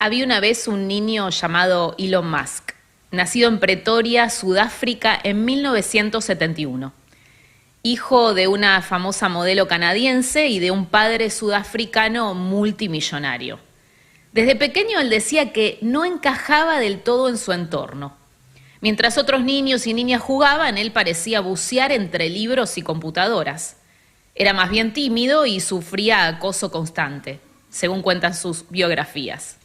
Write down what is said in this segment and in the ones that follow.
había una vez un niño llamado Elon Musk, nacido en Pretoria, Sudáfrica, en 1971. Hijo de una famosa modelo canadiense y de un padre sudafricano multimillonario. Desde pequeño él decía que no encajaba del todo en su entorno. Mientras otros niños y niñas jugaban, él parecía bucear entre libros y computadoras. Era más bien tímido y sufría acoso constante, según cuentan sus biografías.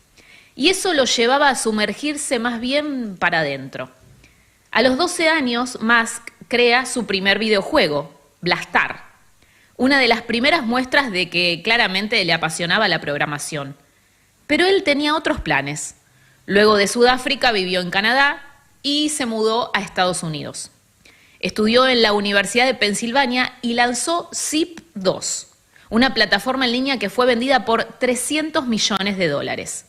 Y eso lo llevaba a sumergirse más bien para adentro. A los 12 años, Musk crea su primer videojuego, Blastar, una de las primeras muestras de que claramente le apasionaba la programación. Pero él tenía otros planes. Luego de Sudáfrica vivió en Canadá y se mudó a Estados Unidos. Estudió en la Universidad de Pensilvania y lanzó Zip2, una plataforma en línea que fue vendida por $300 millones.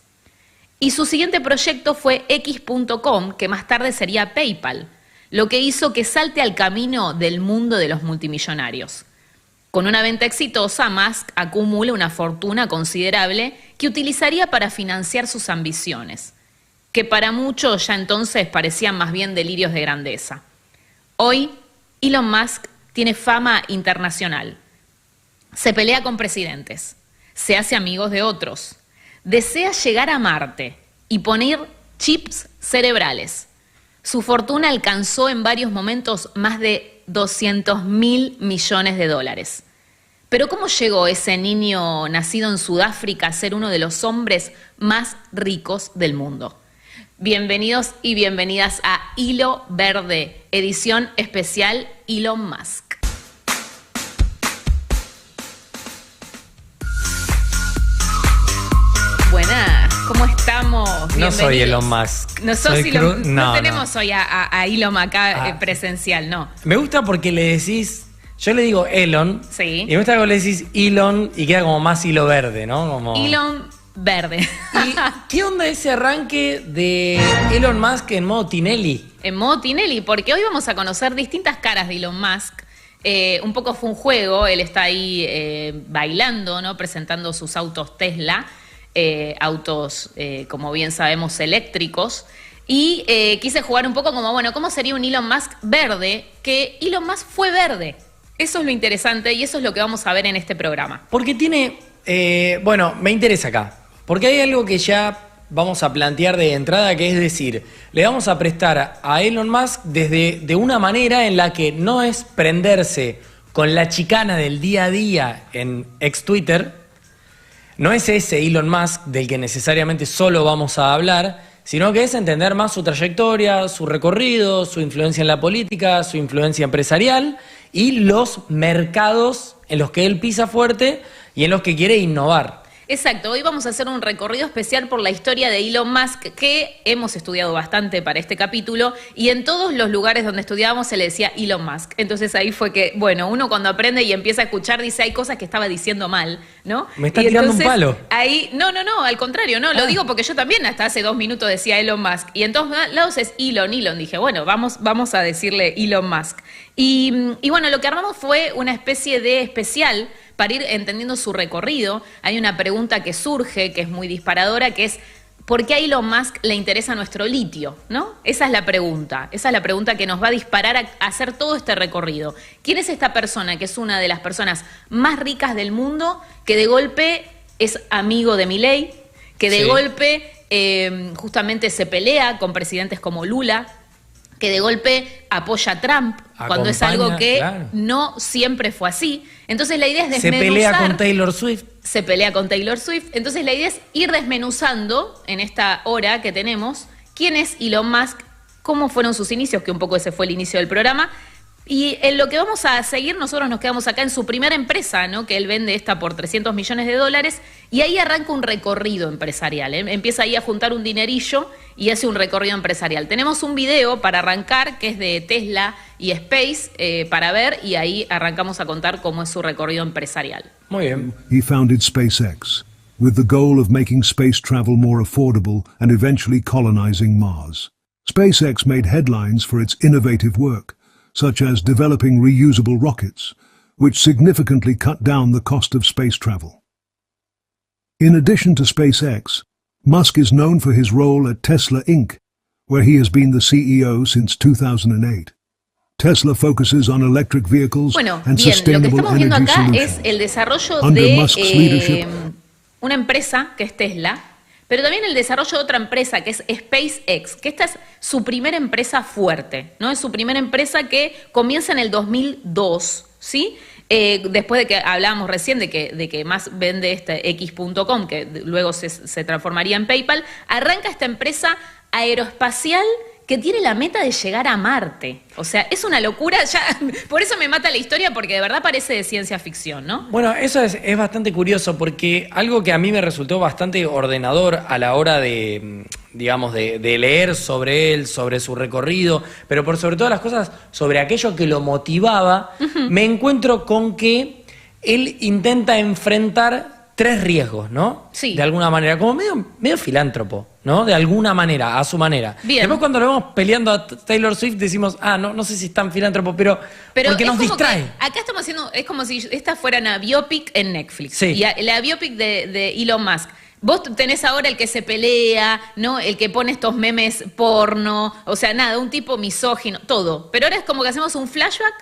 Y su siguiente proyecto fue X.com, que más tarde sería PayPal, lo que hizo que salte al camino del mundo de los multimillonarios. Con una venta exitosa, Musk acumula una fortuna considerable que utilizaría para financiar sus ambiciones, que para muchos ya entonces parecían más bien delirios de grandeza. Hoy, Elon Musk tiene fama internacional. Se pelea con presidentes, se hace amigos de otros, desea llegar a Marte y poner chips cerebrales. Su fortuna alcanzó en varios momentos más de $200.000 millones. Pero ¿cómo llegó ese niño nacido en Sudáfrica a ser uno de los hombres más ricos del mundo? Bienvenidos y bienvenidas a Hilo Verde, edición especial Elon Musk. Buenas, ¿cómo estamos? No soy Elon Musk. No sos Elon, no tenemos hoy a Elon acá presencial, no. Me gusta porque le decís, yo le digo Elon, sí. Y me gusta que le decís Elon y queda como más hilo verde, ¿no? Como... Elon Verde. ¿Y qué onda ese arranque de Elon Musk en modo Tinelli? En modo Tinelli, porque hoy vamos a conocer distintas caras de Elon Musk. Un poco fue un juego, él está ahí bailando, ¿no? Presentando sus autos Tesla. Autos, como bien sabemos, eléctricos. Y quise jugar un poco como, bueno, ¿cómo sería un Elon Musk verde? Que Elon Musk fue verde. Eso es lo interesante y eso es lo que vamos a ver en este programa. Porque tiene, bueno, me interesa acá. Porque hay algo que ya vamos a plantear de entrada, que es decir, le vamos a prestar a Elon Musk de una manera en la que no es prenderse con la chicana del día a día en ex Twitter. No es ese Elon Musk del que necesariamente solo vamos a hablar, sino que es entender más su trayectoria, su recorrido, su influencia en la política, su influencia empresarial y los mercados en los que él pisa fuerte y en los que quiere innovar. Exacto, hoy vamos a hacer un recorrido especial por la historia de Elon Musk que hemos estudiado bastante para este capítulo y en todos los lugares donde estudiábamos se le decía Elon Musk. Entonces ahí fue que, bueno, uno cuando aprende y empieza a escuchar dice hay cosas que estaba diciendo mal, ¿no? Me está tirando un palo. Ahí, no, al contrario, no, lo digo porque yo también hasta hace 2 minutos decía Elon Musk y en todos lados es Elon. Dije, bueno, vamos a decirle Elon Musk. Y bueno, lo que armamos fue una especie de especial para ir entendiendo su recorrido. Hay una pregunta que surge, que es muy disparadora, que es ¿por qué a Elon Musk le interesa nuestro litio? ¿No? Esa es la pregunta que nos va a disparar a hacer todo este recorrido. ¿Quién es esta persona que es una de las personas más ricas del mundo, que de golpe es amigo de Milei, que de golpe justamente se pelea con presidentes como Lula, que de golpe apoya a Trump, cuando es algo que no siempre fue así? Entonces la idea es desmenuzar. Se pelea con Taylor Swift. Se pelea con Taylor Swift. Entonces la idea es ir desmenuzando en esta hora que tenemos quién es Elon Musk, cómo fueron sus inicios, que un poco ese fue el inicio del programa. Y en lo que vamos a seguir, nosotros nos quedamos acá en su primera empresa, ¿no? Que él vende esta por $300 millones, y ahí arranca un recorrido empresarial. Empieza ahí a juntar un dinerillo y hace un recorrido empresarial. Tenemos un video para arrancar que es de Tesla y Space para ver, y ahí arrancamos a contar cómo es su recorrido empresarial. Muy bien. He founded SpaceX with the goal of making space travel more affordable and eventually colonizing Mars. SpaceX made headlines for its innovative work, such as developing reusable rockets, which significantly cut down the cost of space travel. In addition to SpaceX, Musk is known for his role at Tesla Inc., where he has been the CEO since 2008. Tesla focuses on electric vehicles Bueno, and bien, lo que sustainable estamos viendo energy acá solutions. es el desarrollo Under Musk's leadership, una empresa que es Tesla, pero también el desarrollo de otra empresa que es SpaceX, que esta es su primera empresa fuerte, ¿no? Es su primera empresa que comienza en el 2002, ¿sí? Después de que hablábamos recién de que más vende este X.com, que luego se transformaría en PayPal, arranca esta empresa aeroespacial que tiene la meta de llegar a Marte. O sea, es una locura, ya, por eso me mata la historia, porque de verdad parece de ciencia ficción, ¿no? Bueno, eso es bastante curioso porque algo que a mí me resultó bastante ordenador a la hora de, digamos, de leer sobre él, sobre su recorrido, pero por sobre todas las cosas, sobre aquello que lo motivaba, me encuentro con que él intenta enfrentar 3 riesgos, ¿no? Sí. De alguna manera, como medio filántropo, ¿no? De alguna manera, a su manera. Bien. Después cuando lo vemos peleando a Taylor Swift decimos, no sé si es tan filántropo, pero porque es nos como distrae. que acá estamos haciendo, es como si esta fuera una biopic en Netflix. Sí. Y la biopic de Elon Musk. Vos tenés ahora el que se pelea, ¿no? El que pone estos memes porno, o sea, nada, un tipo misógino, todo. Pero ahora es como que hacemos un flashback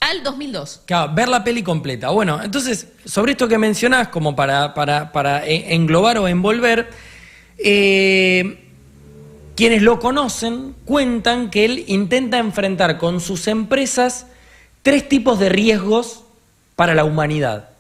al 2002. Claro, ver la peli completa. Bueno, entonces, sobre esto que mencionás, como para englobar o envolver, quienes lo conocen cuentan que él intenta enfrentar con sus empresas 3 tipos de riesgos para la humanidad.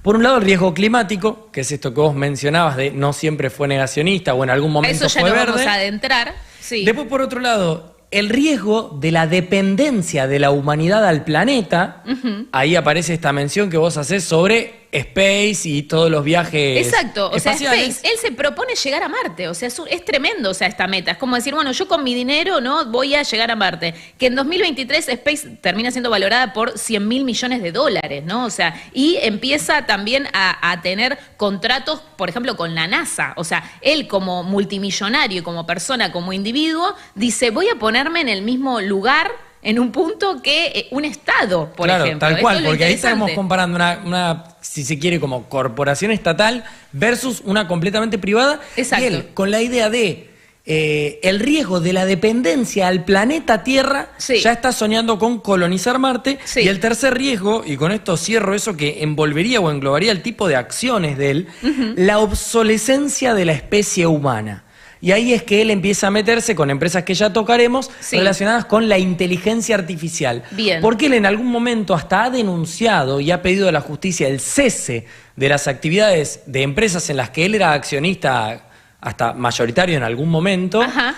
Por un lado, el riesgo climático, que es esto que vos mencionabas de no siempre fue negacionista o en algún momento Eso ya fue lo verde. vamos a adentrar. Sí. Después, por otro lado, el riesgo de la dependencia de la humanidad al planeta. Ahí aparece esta mención que vos hacés sobre Space y todos los viajes Exacto, o sea, espaciales. Space, él se propone llegar a Marte, o sea, es tremendo, o sea, esta meta. Es como decir, bueno, yo con mi dinero, ¿no? Voy a llegar a Marte. Que en 2023 Space termina siendo valorada por $100.000 millones, ¿no? O sea, y empieza también a tener contratos, por ejemplo, con la NASA. O sea, él como multimillonario, como persona, como individuo, dice, voy a ponerme en el mismo lugar en un punto que un Estado, por ejemplo. Tal Esto cual, es lo porque ahí interesante. estamos comparando una, si se quiere, como corporación estatal versus una completamente privada. Exacto. Y él, con la idea de el riesgo de la dependencia al planeta Tierra, Sí. ya está soñando con colonizar Marte. Sí. Y el tercer riesgo, y con esto cierro eso que envolvería o englobaría el tipo de acciones de él, la obsolescencia de la especie humana. Y ahí es que él empieza a meterse con empresas que ya tocaremos, Sí. relacionadas con la inteligencia artificial. Bien. Porque él en algún momento hasta ha denunciado y ha pedido a la justicia el cese de las actividades de empresas en las que él era accionista hasta mayoritario en algún momento, Ajá.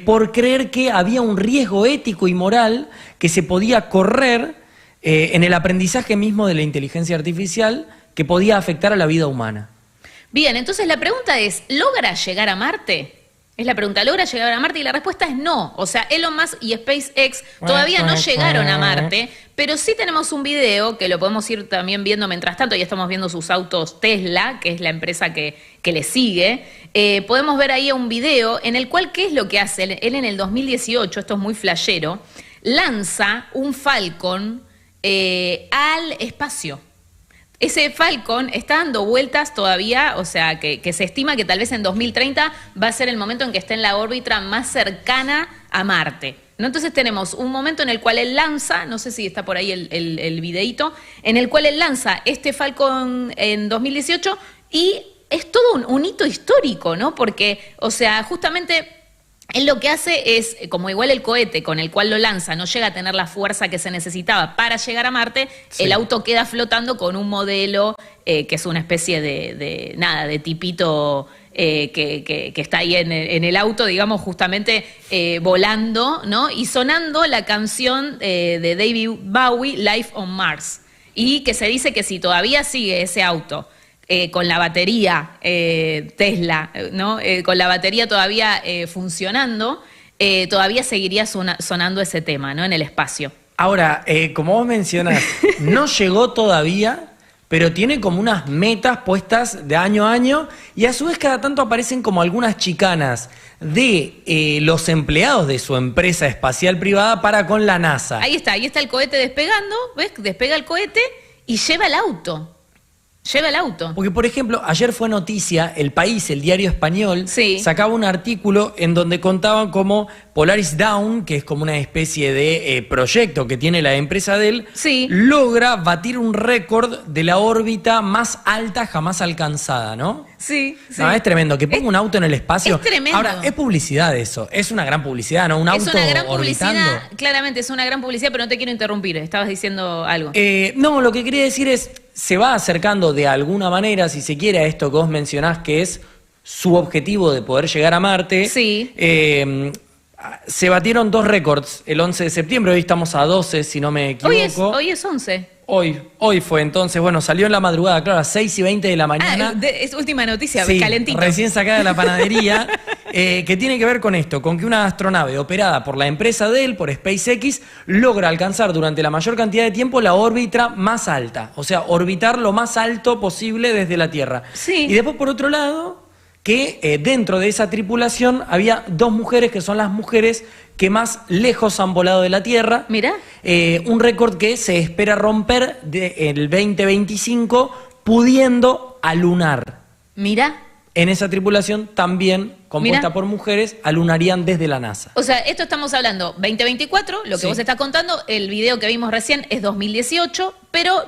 por creer que había un riesgo ético y moral que se podía correr en el aprendizaje mismo de la inteligencia artificial que podía afectar a la vida humana. Bien, entonces la pregunta es, ¿logra llegar a Marte? Es la pregunta, ¿logra llegar a Marte? Y la respuesta es no. O sea, Elon Musk y SpaceX todavía no llegaron a Marte, pero sí tenemos un video que lo podemos ir también viendo mientras tanto, ya estamos viendo sus autos Tesla, que es la empresa que le sigue. Podemos ver ahí un video en el cual, ¿qué es lo que hace? Él en el 2018, esto es muy flashero, lanza un Falcon al espacio. Ese Falcon está dando vueltas todavía, o sea, que se estima que tal vez en 2030 va a ser el momento en que esté en la órbita más cercana a Marte, ¿no? Entonces tenemos un momento en el cual él lanza, no sé si está por ahí el videíto, en el cual él lanza este Falcon en 2018 y es todo un hito histórico, ¿no? Porque, o sea, justamente él lo que hace es, como igual el cohete con el cual lo lanza no llega a tener la fuerza que se necesitaba para llegar a Marte, Sí. el auto queda flotando con un modelo que es una especie de tipito que está ahí en el auto, digamos, justamente volando, ¿no? Y sonando la canción de David Bowie, Life on Mars. Y que se dice que si todavía sigue ese auto con la batería Tesla, ¿no? Con la batería todavía funcionando, todavía seguiría sonando ese tema, ¿no? En el espacio. Ahora, como vos mencionás, no llegó todavía, pero tiene como unas metas puestas de año a año y a su vez cada tanto aparecen como algunas chicanas de los empleados de su empresa espacial privada para con la NASA. Ahí está el cohete despegando, ¿ves? Despega el cohete y lleva el auto. Lleva el auto. Porque, por ejemplo, ayer fue noticia, El País, el diario español, Sí. sacaba un artículo en donde contaban cómo Polaris Dawn, que es como una especie de proyecto que tiene la empresa de él, Sí. logra batir un récord de la órbita más alta jamás alcanzada, ¿no? Sí, sí. No, es tremendo. Que ponga un auto en el espacio. es tremendo. Ahora, es publicidad eso. Es una gran publicidad, ¿no? Un auto Es una gran orbitando. publicidad, claramente es una gran publicidad, pero no te quiero interrumpir, estabas diciendo algo. No, lo que quería decir es, se va acercando de alguna manera, si se quiere, a esto que vos mencionás, que es su objetivo de poder llegar a Marte. Sí. Se batieron 2 récords el 11 de septiembre, hoy estamos a 12, si no me equivoco. Hoy es 11. Hoy fue entonces, bueno, salió en la madrugada, claro, a 6:20 de la mañana. Es última noticia, Sí, calentito. recién sacada de la panadería, que tiene que ver con esto, con que una astronave operada por la empresa de él, por SpaceX, logra alcanzar durante la mayor cantidad de tiempo la órbita más alta, o sea, orbitar lo más alto posible desde la Tierra. Sí. Y después, por otro lado, que dentro de esa tripulación había 2 mujeres que son las mujeres que más lejos han volado de la Tierra. Mirá. Un récord que se espera romper el 2025, pudiendo alunar. Mirá. En esa tripulación también, compuesta Mirá. por mujeres, alunarían desde la NASA. O sea, esto estamos hablando 2024, lo que Sí. vos estás contando, el video que vimos recién es 2018, pero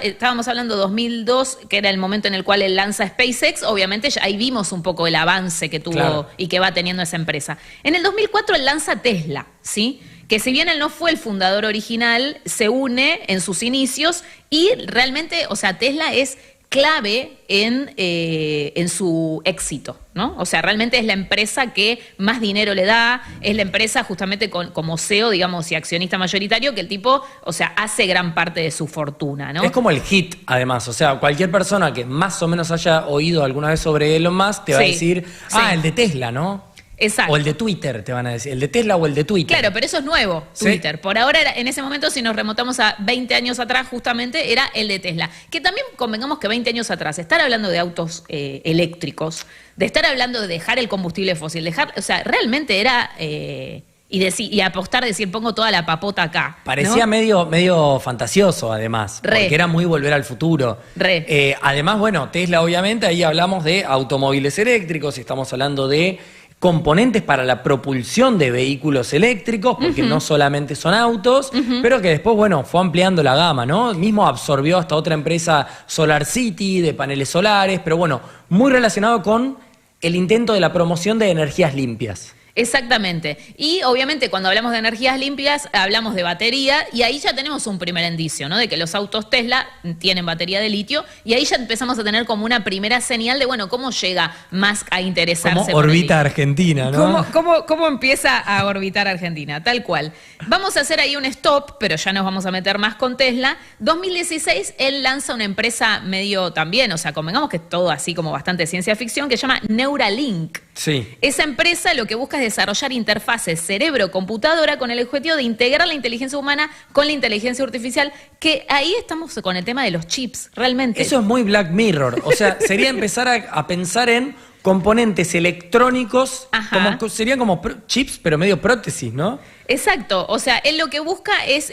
estábamos hablando 2002, que era el momento en el cual él lanza SpaceX, obviamente ahí vimos un poco el avance que tuvo Claro. y que va teniendo esa empresa. En el 2004 él lanza Tesla, ¿sí? Que si bien él no fue el fundador original, se une en sus inicios y realmente, o sea, Tesla es clave en su éxito, ¿no? O sea, realmente es la empresa que más dinero le da, es la empresa justamente como CEO, digamos, y accionista mayoritario, que el tipo, o sea, hace gran parte de su fortuna, ¿no? Es como el hit, además. O sea, cualquier persona que más o menos haya oído alguna vez sobre Elon Musk te va a Sí, decir, sí. el de Tesla, ¿no? Exacto. O el de Twitter, te van a decir. El de Tesla o el de Twitter. Claro, pero eso es nuevo, Sí. Twitter. Por ahora, en ese momento, si nos remontamos a 20 años atrás, justamente, era el de Tesla. Que también convengamos que 20 años atrás, estar hablando de autos eléctricos, de estar hablando de dejar el combustible fósil, o sea, realmente era... y apostar, decir, pongo toda la papota acá. Parecía ¿no? medio fantasioso, además. Re. Porque era muy volver al futuro. Re. Además, bueno, Tesla, obviamente, ahí hablamos de automóviles eléctricos, estamos hablando de componentes para la propulsión de vehículos eléctricos, porque no solamente son autos, pero que después, bueno, fue ampliando la gama, ¿no? Mismo absorbió hasta otra empresa, Solar City, de paneles solares, pero bueno, muy relacionado con el intento de la promoción de energías limpias. Exactamente. Y obviamente cuando hablamos de energías limpias, hablamos de batería y ahí ya tenemos un primer indicio, ¿no? De que los autos Tesla tienen batería de litio y ahí ya empezamos a tener como una primera señal de, bueno, cómo llega Musk a interesarse Como por el orbita litio. Argentina, ¿no? ¿Cómo empieza a orbitar Argentina? Tal cual. Vamos a hacer ahí un stop, pero ya nos vamos a meter más con Tesla. 2016, él lanza una empresa medio también, o sea, convengamos que es todo así como bastante ciencia ficción, que se llama Neuralink. Sí. Esa empresa lo que busca es desarrollar interfaces cerebro-computadora con el objetivo de integrar la inteligencia humana con la inteligencia artificial, que ahí estamos con el tema de los chips, realmente. Eso es muy Black Mirror. O sea, sería empezar a pensar en componentes electrónicos, Ajá. serían como chips, pero medio prótesis, ¿no? Exacto, o sea, él lo que busca es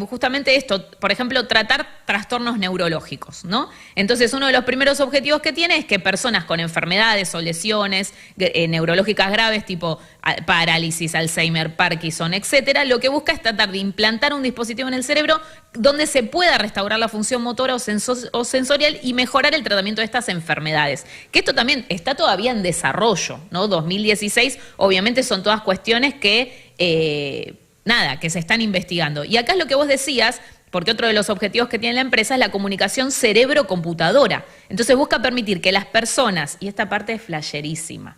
justamente esto, por ejemplo, tratar trastornos neurológicos, ¿no? Entonces, uno de los primeros objetivos que tiene es que personas con enfermedades o lesiones neurológicas graves, tipo parálisis, Alzheimer, Parkinson, etcétera, lo que busca es tratar de implantar un dispositivo en el cerebro donde se pueda restaurar la función motora o sensorial y mejorar el tratamiento de estas enfermedades. Que esto también está todavía en desarrollo, ¿no? 2016, obviamente son todas cuestiones que que se están investigando. Y acá es lo que vos decías, porque otro de los objetivos que tiene la empresa es la comunicación cerebro-computadora. Entonces busca permitir que las personas, y esta parte es flasherísima,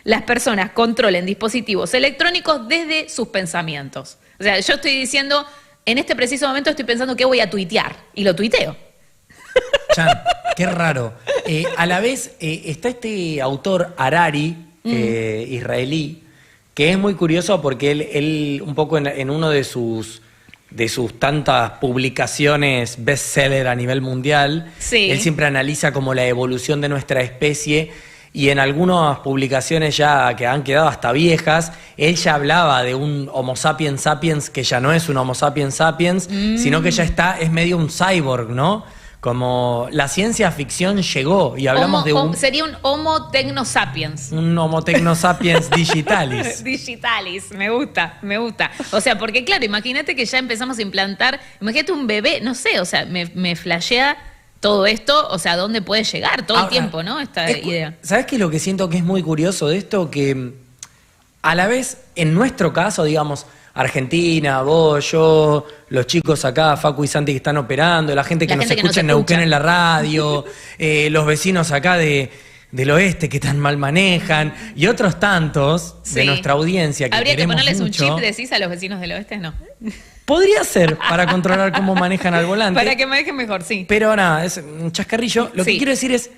las personas controlen dispositivos electrónicos desde sus pensamientos. O sea, yo estoy diciendo, en este preciso momento estoy pensando qué voy a tuitear, y lo tuiteo. Chan, qué raro. A la vez está este autor Harari, israelí, que es muy curioso porque él un poco en uno de sus tantas publicaciones bestseller a nivel mundial, Sí. él siempre analiza como la evolución de nuestra especie y en algunas publicaciones ya que han quedado hasta viejas, él ya hablaba de un Homo sapiens sapiens que ya no es un Homo sapiens sapiens, sino que ya es medio un cyborg, ¿no? como la ciencia ficción llegó y hablamos sería un Homo Techno Sapiens. Un Homo Techno Sapiens digitalis. Digitalis, me gusta. O sea, porque claro, imagínate que ya empezamos a implantar, imagínate un bebé, no sé, o sea, me flashea todo esto, o sea, ¿dónde puede llegar todo el tiempo, no? Esta idea. ¿Sabes qué es lo que siento que es muy curioso de esto? Que a la vez, en nuestro caso, digamos, Argentina, vos, yo, los chicos acá, Facu y Santi que están operando, la gente que nos escucha en Neuquén en la radio, los vecinos acá del oeste que tan mal manejan, y otros tantos de nuestra audiencia que habría que ponerles mucho. Un chip, decís, a los vecinos del oeste, no. Podría ser para controlar cómo manejan al volante. Para que manejen mejor, sí. Pero nada, es un chascarrillo. Lo que quiero decir es,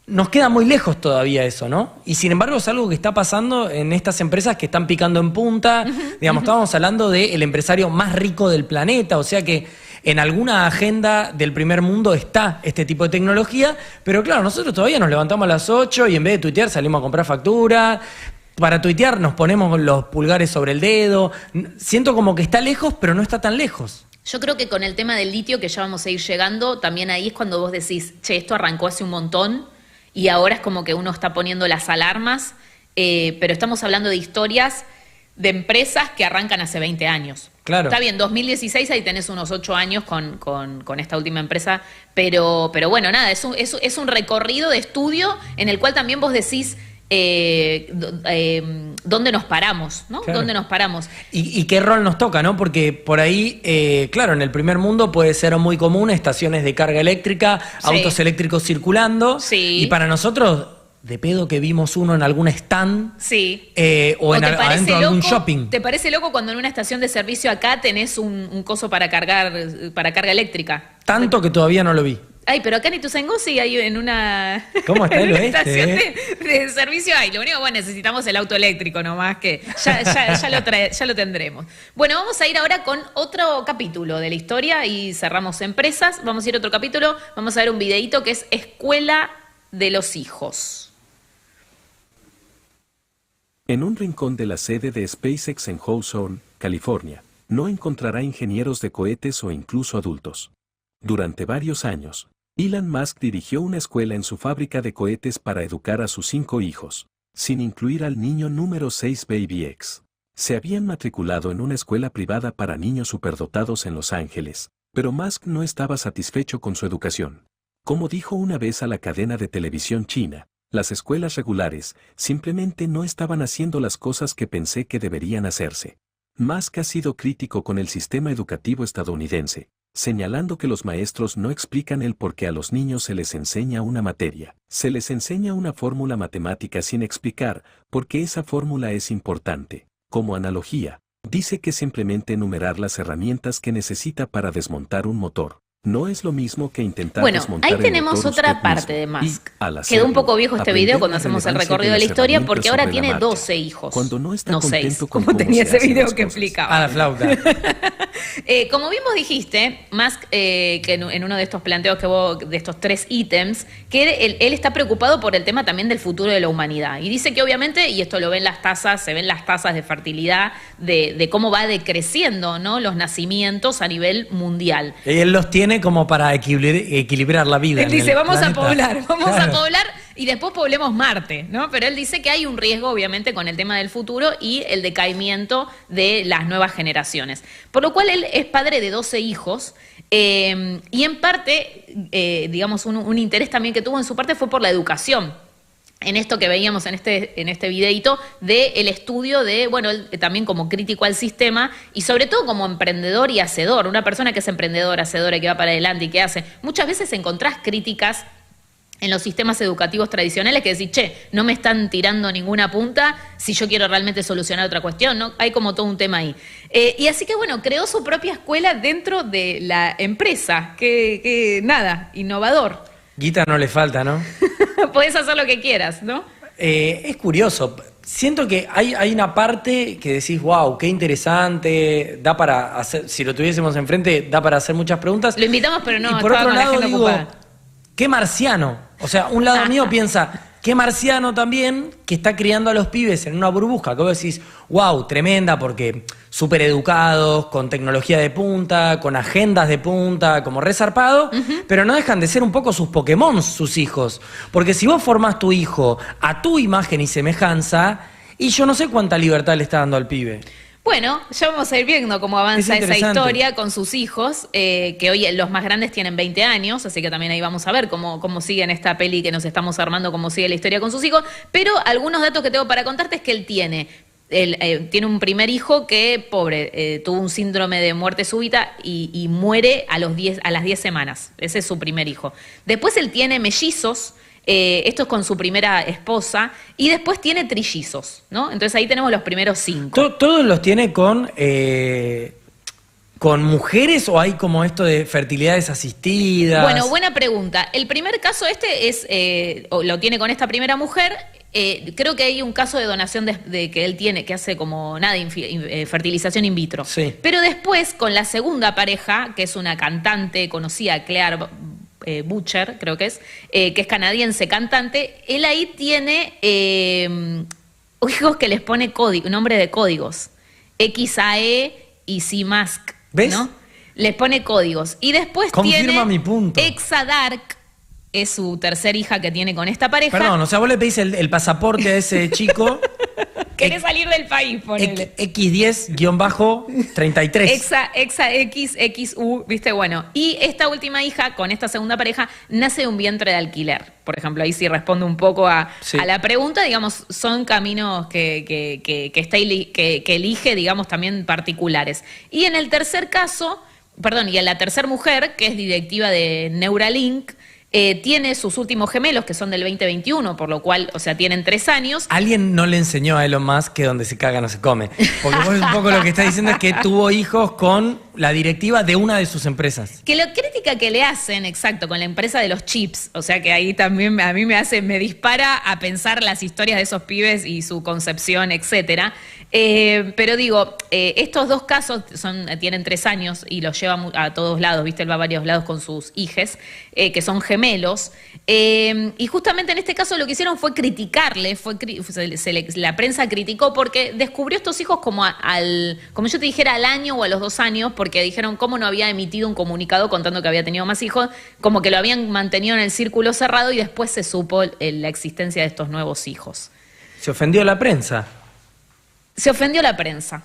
nos queda muy lejos todavía eso, ¿no? Y sin embargo es algo que está pasando en estas empresas que están picando en punta. Digamos, estábamos hablando del empresario más rico del planeta, o sea que en alguna agenda del primer mundo está este tipo de tecnología, pero claro, nosotros todavía nos levantamos a las 8 y en vez de tuitear salimos a comprar factura. Para tuitear nos ponemos los pulgares sobre el dedo. Siento como que está lejos, pero no está tan lejos. Yo creo que con el tema del litio, que ya vamos a ir llegando, también ahí es cuando vos decís, che, esto arrancó hace un montón y ahora es como que uno está poniendo las alarmas, pero estamos hablando de historias de empresas que arrancan hace 20 años. Claro. Está bien, 2016 ahí tenés unos 8 años con esta última empresa, pero bueno, nada, es un recorrido de estudio en el cual también vos decís dónde nos paramos, ¿no? Claro. ¿Dónde nos paramos? ¿Y qué rol nos toca, no? Porque por ahí, claro, en el primer mundo puede ser muy común estaciones de carga eléctrica, autos eléctricos circulando. Sí. Y para nosotros, de pedo que vimos uno en algún stand. Sí. O adentro de algún shopping. ¿Te parece loco cuando en una estación de servicio acá tenés un coso para carga eléctrica? Tanto que todavía no lo vi. Ay, pero acá en Ituzaingó sí hay en una, ¿Cómo está el oeste, estación de servicio. Ay, lo único, bueno, necesitamos el auto eléctrico nomás, que ya lo tendremos. Bueno, vamos a ir ahora con otro capítulo de la historia y cerramos empresas. Vamos a ir a otro capítulo, vamos a ver un videíto que es Escuela de los Hijos. En un rincón de la sede de SpaceX en Hawthorne, California, no encontrará ingenieros de cohetes o incluso adultos. Durante varios años, Elon Musk dirigió una escuela en su fábrica de cohetes para educar a sus 5 hijos, sin incluir al niño número 6 Baby X. Se habían matriculado en una escuela privada para niños superdotados en Los Ángeles, pero Musk no estaba satisfecho con su educación. Como dijo una vez a la cadena de televisión china, las escuelas regulares simplemente no estaban haciendo las cosas que pensé que deberían hacerse. Musk ha sido crítico con el sistema educativo estadounidense, señalando que los maestros no explican el por qué a los niños se les enseña una materia. Se les enseña una fórmula matemática sin explicar por qué esa fórmula es importante. Como analogía, dice que simplemente enumerar las herramientas que necesita para desmontar un motor. No es lo mismo que intentar desmontar el motor. Ahí tenemos otra parte de Musk. Quedó un poco viejo este video cuando hacemos el recorrido de la historia porque ahora tiene 12 hijos. Cuando no está no contento 6, con como tenía ese video que cosas. explicaba. La flauta. Como bien vos dijiste, Musk, que en uno de estos planteos de estos 3 ítems, que él está preocupado por el tema también del futuro de la humanidad. Y dice que obviamente, y esto lo ven las tasas, se ven las tasas de fertilidad, de cómo va decreciendo, ¿no?, los nacimientos a nivel mundial. Y él los tiene como para equilibrar la vida. Él dice, vamos a poblar y después poblemos Marte, ¿no? Pero él dice que hay un riesgo, obviamente, con el tema del futuro y el decaimiento de las nuevas generaciones. Por lo cual él es padre de 12 hijos y en parte, digamos, un interés también que tuvo en su parte fue por la educación. En esto que veíamos en este videíto del estudio de, bueno, él también como crítico al sistema y sobre todo como emprendedor y hacedor, una persona que es emprendedora, hacedora y que va para adelante y que hace. Muchas veces encontrás críticas en los sistemas educativos tradicionales que decís, che, no me están tirando ninguna punta si yo quiero realmente solucionar otra cuestión, ¿no? Hay como todo un tema ahí. Y así que, bueno, creó su propia escuela dentro de la empresa, que nada, innovador. Guita no le falta, ¿no? Podés hacer lo que quieras, ¿no? Es curioso. Siento que hay una parte que decís, wow, qué interesante, da para hacer, si lo tuviésemos enfrente, da para hacer muchas preguntas. Lo invitamos, pero no, y por estaba otro con la lado agenda digo, ocupada. qué marciano. O sea, un lado mío piensa, qué marciano también que está criando a los pibes en una burbuja, que vos decís, wow, tremenda, porque súper educados, con tecnología de punta, con agendas de punta, como resarpado, pero no dejan de ser un poco sus Pokémon, sus hijos. Porque si vos formás tu hijo a tu imagen y semejanza, y yo no sé cuánta libertad le está dando al pibe. Bueno, ya vamos a ir viendo cómo avanza esa historia con sus hijos, que hoy los más grandes tienen 20 años, así que también ahí vamos a ver cómo sigue en esta peli que nos estamos armando, cómo sigue la historia con sus hijos. Pero algunos datos que tengo para contarte es que él tiene un primer hijo que, pobre, tuvo un síndrome de muerte súbita y muere a las 10 semanas. Ese es su primer hijo. Después él tiene mellizos. Esto es con su primera esposa, y después tiene trillizos, ¿no? Entonces ahí tenemos los primeros 5. ¿Todos los tiene con mujeres o hay como esto de fertilidades asistidas? Bueno, buena pregunta. El primer caso lo tiene con esta primera mujer. Creo que hay un caso de donación de que él tiene, que hace como fertilización in vitro. Sí. Pero después, con la segunda pareja, que es una cantante conocida, Claire Butcher, creo que es canadiense, cantante, él ahí tiene hijos que les pone nombre de códigos, XAE y C-Mask, ¿ves? ¿no? Les pone códigos. Y después confirma mi punto. Exadark, es su tercer hija que tiene con esta pareja. Perdón, o sea, vos le pedís el pasaporte a ese chico. Querés salir del país, ponele. X10-33. Exa XXU, ¿viste? Bueno, y esta última hija, con esta segunda pareja, nace de un vientre de alquiler. Por ejemplo, ahí sí respondo un poco a la pregunta. Digamos, son caminos que elige, digamos, también particulares. Y en el tercer caso, y en la tercera mujer, que es directiva de Neuralink, tiene sus últimos gemelos, que son del 2021, por lo cual, o sea, tienen 3 años. Alguien no le enseñó a Elon Musk que donde se caga no se come. Porque vos un poco lo que está diciendo es que tuvo hijos con la directiva de una de sus empresas. Que la crítica que le hacen, exacto, con la empresa de los chips, o sea que ahí también a mí me dispara a pensar las historias de esos pibes y su concepción, etcétera. Pero digo, estos dos casos tienen 3 años y los lleva a todos lados, ¿viste? Él va a varios lados con sus hijes, que son gemelos. Y justamente en este caso lo que hicieron fue criticarle, la prensa criticó porque descubrió estos hijos como yo te dijera, al año o a los 2 años, porque dijeron cómo no había emitido un comunicado contando que había tenido más hijos, como que lo habían mantenido en el círculo cerrado y después se supo la existencia de estos nuevos hijos. Se ofendió la prensa. Se ofendió la prensa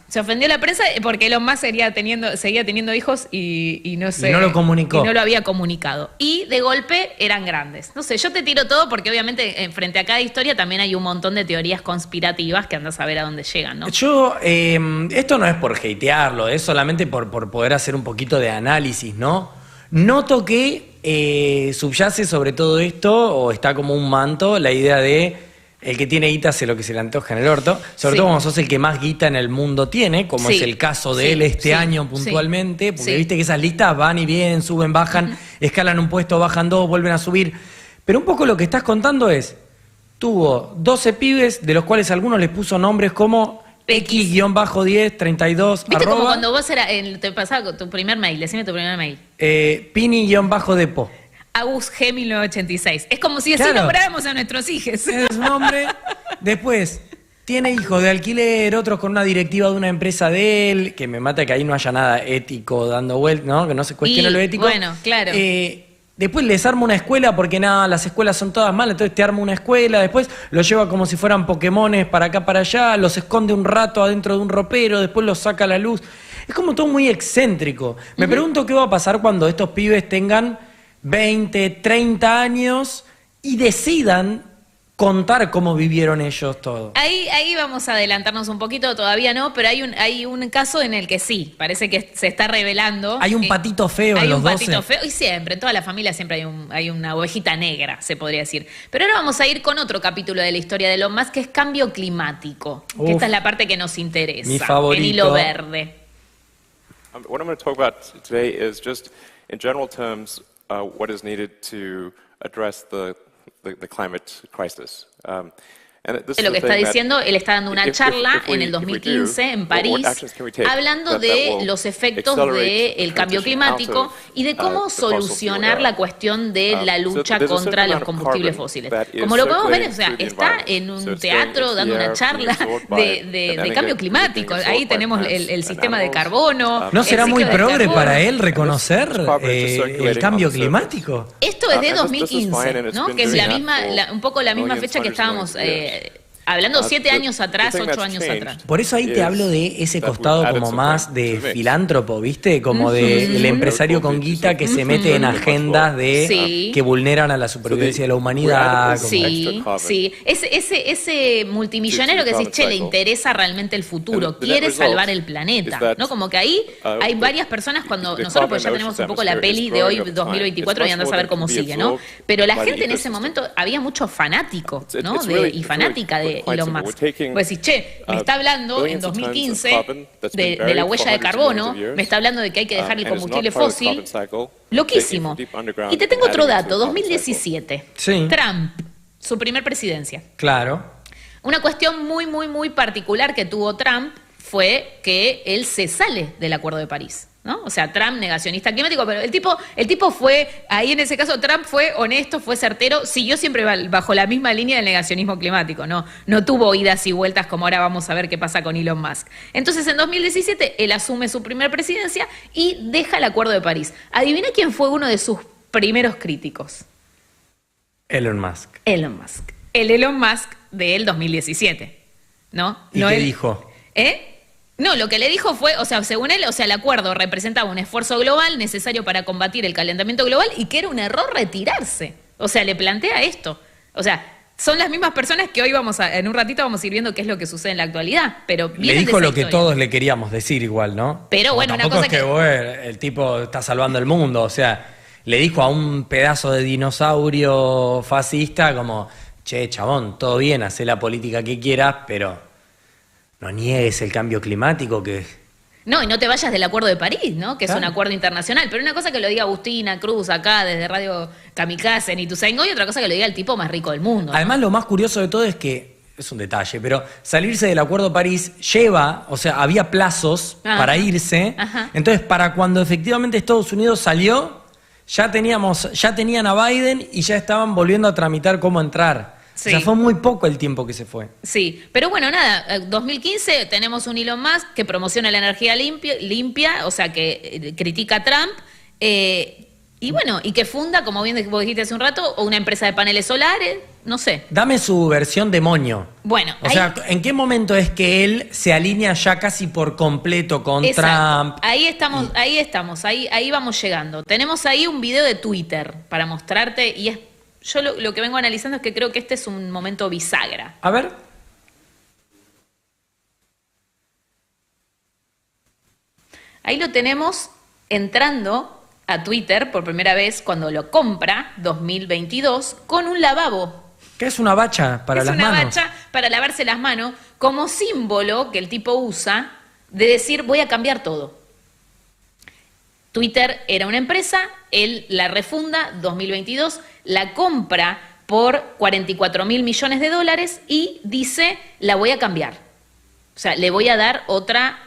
porque Elon Musk seguía teniendo hijos y no sé. Y no lo comunicó. Y no lo había comunicado. Y de golpe eran grandes. No sé, yo te tiro todo porque obviamente frente a cada historia también hay un montón de teorías conspirativas que andás a ver a dónde llegan, ¿no? Yo, esto no es por hatearlo, es solamente por poder hacer un poquito de análisis, ¿no? Noto que subyace sobre todo esto, o está como un manto, la idea de el que tiene guita hace lo que se le antoja en el orto, sobre todo cuando sos el que más guita en el mundo tiene, como es el caso de él este año puntualmente, porque viste que esas listas van y vienen, suben, bajan, escalan un puesto, bajan 2, vuelven a subir. Pero un poco lo que estás contando es, tuvo 12 pibes, de los cuales algunos les puso nombres como X-10, 32, ¿Viste como cuando vos te pasaba tu primer mail? Decime tu primer mail. Pini-Depo. Agus G 1986. Es como si así nombráramos a nuestros hijos. Es su nombre. Después, tiene hijos de alquiler, otros con una directiva de una empresa de él, que me mata que ahí no haya nada ético dando vueltas, ¿no? Que no se cuestione lo ético. Bueno, claro. Después les arma una escuela porque las escuelas son todas malas, entonces te arma una escuela, después los lleva como si fueran Pokémones para acá, para allá, los esconde un rato adentro de un ropero, después los saca a la luz. Es como todo muy excéntrico. Me pregunto qué va a pasar cuando estos pibes tengan 20, 30 años y decidan contar cómo vivieron ellos todo. Ahí vamos a adelantarnos un poquito, todavía no, pero hay un caso en el que sí, parece que se está revelando. Hay un patito feo en los 12. Hay un patito feo, y siempre, en toda la familia siempre hay una ovejita negra, se podría decir. Pero ahora vamos a ir con otro capítulo de la historia de Elon Musk, que es cambio climático. Que esta es la parte que nos interesa. Mi favorito. El hilo verde. What I'm going to talk about today is just, in general terms, what is needed to address the climate crisis. Lo que está diciendo, él está dando una charla en el 2015 en París, hablando de los efectos del cambio climático y de cómo solucionar la cuestión de la lucha contra los combustibles fósiles. Como lo podemos ver, o sea, está en un teatro dando una charla de cambio climático. Ahí tenemos el sistema de carbono. ¿No será muy progre para él reconocer el cambio climático? Esto es de 2015, ¿no? Que es un poco la misma fecha que estábamos hablando 7 años atrás, 8 años atrás. Por eso ahí te hablo de ese costado como más de filántropo, ¿viste? Como del empresario con guita que se mete en agendas que vulneran a la supervivencia de la humanidad. Sí. Ese multimillonario que decís, che, le interesa realmente el futuro, quiere salvar el planeta, ¿no? Como que ahí hay varias personas cuando nosotros, pues ya tenemos un poco la peli de hoy, 2024, y andás a ver cómo sigue, ¿no? Pero la gente en ese momento, había mucho fanático, ¿no? Y fanática de Elon Musk. Pues decís, che, me está hablando en 2015 de la huella de carbono, me está hablando de que hay que dejar el combustible fósil. Loquísimo. Y te tengo otro dato, 2017. Sí. Trump, su primer presidencia. Claro. Una cuestión muy particular que tuvo Trump fue que él se sale del Acuerdo de París, ¿no? O sea, Trump, negacionista climático, pero el tipo fue, ahí en ese caso Trump fue honesto, fue certero, siguió siempre bajo la misma línea del negacionismo climático, no tuvo idas y vueltas como ahora vamos a ver qué pasa con Elon Musk. Entonces, en 2017, él asume su primer presidencia y deja el Acuerdo de París. Adivina quién fue uno de sus primeros críticos. Elon Musk. Elon Musk. El Elon Musk del 2017, ¿no? ¿Y qué dijo? No, lo que le dijo fue, o sea, según él, o sea, el acuerdo representaba un esfuerzo global necesario para combatir el calentamiento global y que era un error retirarse. O sea, le plantea esto. O sea, son las mismas personas que hoy en un ratito vamos a ir viendo qué es lo que sucede en la actualidad. Pero le dijo lo que todos le queríamos decir igual, ¿no? Pero bueno, una cosa es que el tipo está salvando el mundo, o sea, le dijo a un pedazo de dinosaurio fascista como, che, chabón, todo bien, hacé la política que quieras, pero no niegues el cambio climático que... No, y no te vayas del Acuerdo de París, ¿no? Que es un acuerdo internacional. Pero una cosa que lo diga Agustina Cruz acá desde Radio Kamikaze en Ituzaingó y otra cosa que lo diga el tipo más rico del mundo, ¿no? Además, lo más curioso de todo es que, es un detalle, pero salirse del Acuerdo de París lleva, o sea, había plazos para irse. Ajá. Entonces, para cuando efectivamente Estados Unidos salió, ya tenían a Biden y ya estaban volviendo a tramitar cómo entrar. Sí. O sea, fue muy poco el tiempo que se fue. Sí, pero bueno, nada, 2015 tenemos un Elon Musk que promociona la energía limpia, o sea, que critica a Trump, y bueno, y que funda, como bien vos dijiste hace un rato, una empresa de paneles solares, no sé. Dame su versión demonio. Bueno. O sea, ¿en qué momento es que él se alinea ya casi por completo con Trump? Ahí estamos, ahí vamos llegando. Tenemos ahí un video de Twitter para mostrarte y yo lo que vengo analizando es que creo que este es un momento bisagra. A ver. Ahí lo tenemos entrando a Twitter por primera vez cuando lo compra, 2022, con un lavabo. ¿Qué es una bacha para las manos? Es una bacha para lavarse las manos como símbolo que el tipo usa de decir voy a cambiar todo. Twitter era una empresa, él la refunda, 2022, la compra por $44 mil millones y dice, la voy a cambiar. O sea, le voy a dar otra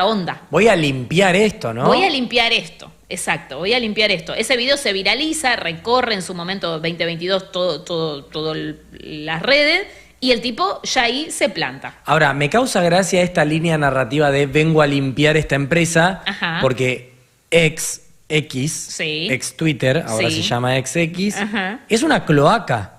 onda. Voy a limpiar esto, ¿no? Voy a limpiar esto, exacto, voy a limpiar esto. Ese video se viraliza, recorre en su momento 2022 todo las redes y el tipo ya ahí se planta. Ahora, me causa gracia esta línea narrativa de vengo a limpiar esta empresa. Ajá. Porque ex Twitter, ahora se llama XX, es una cloaca.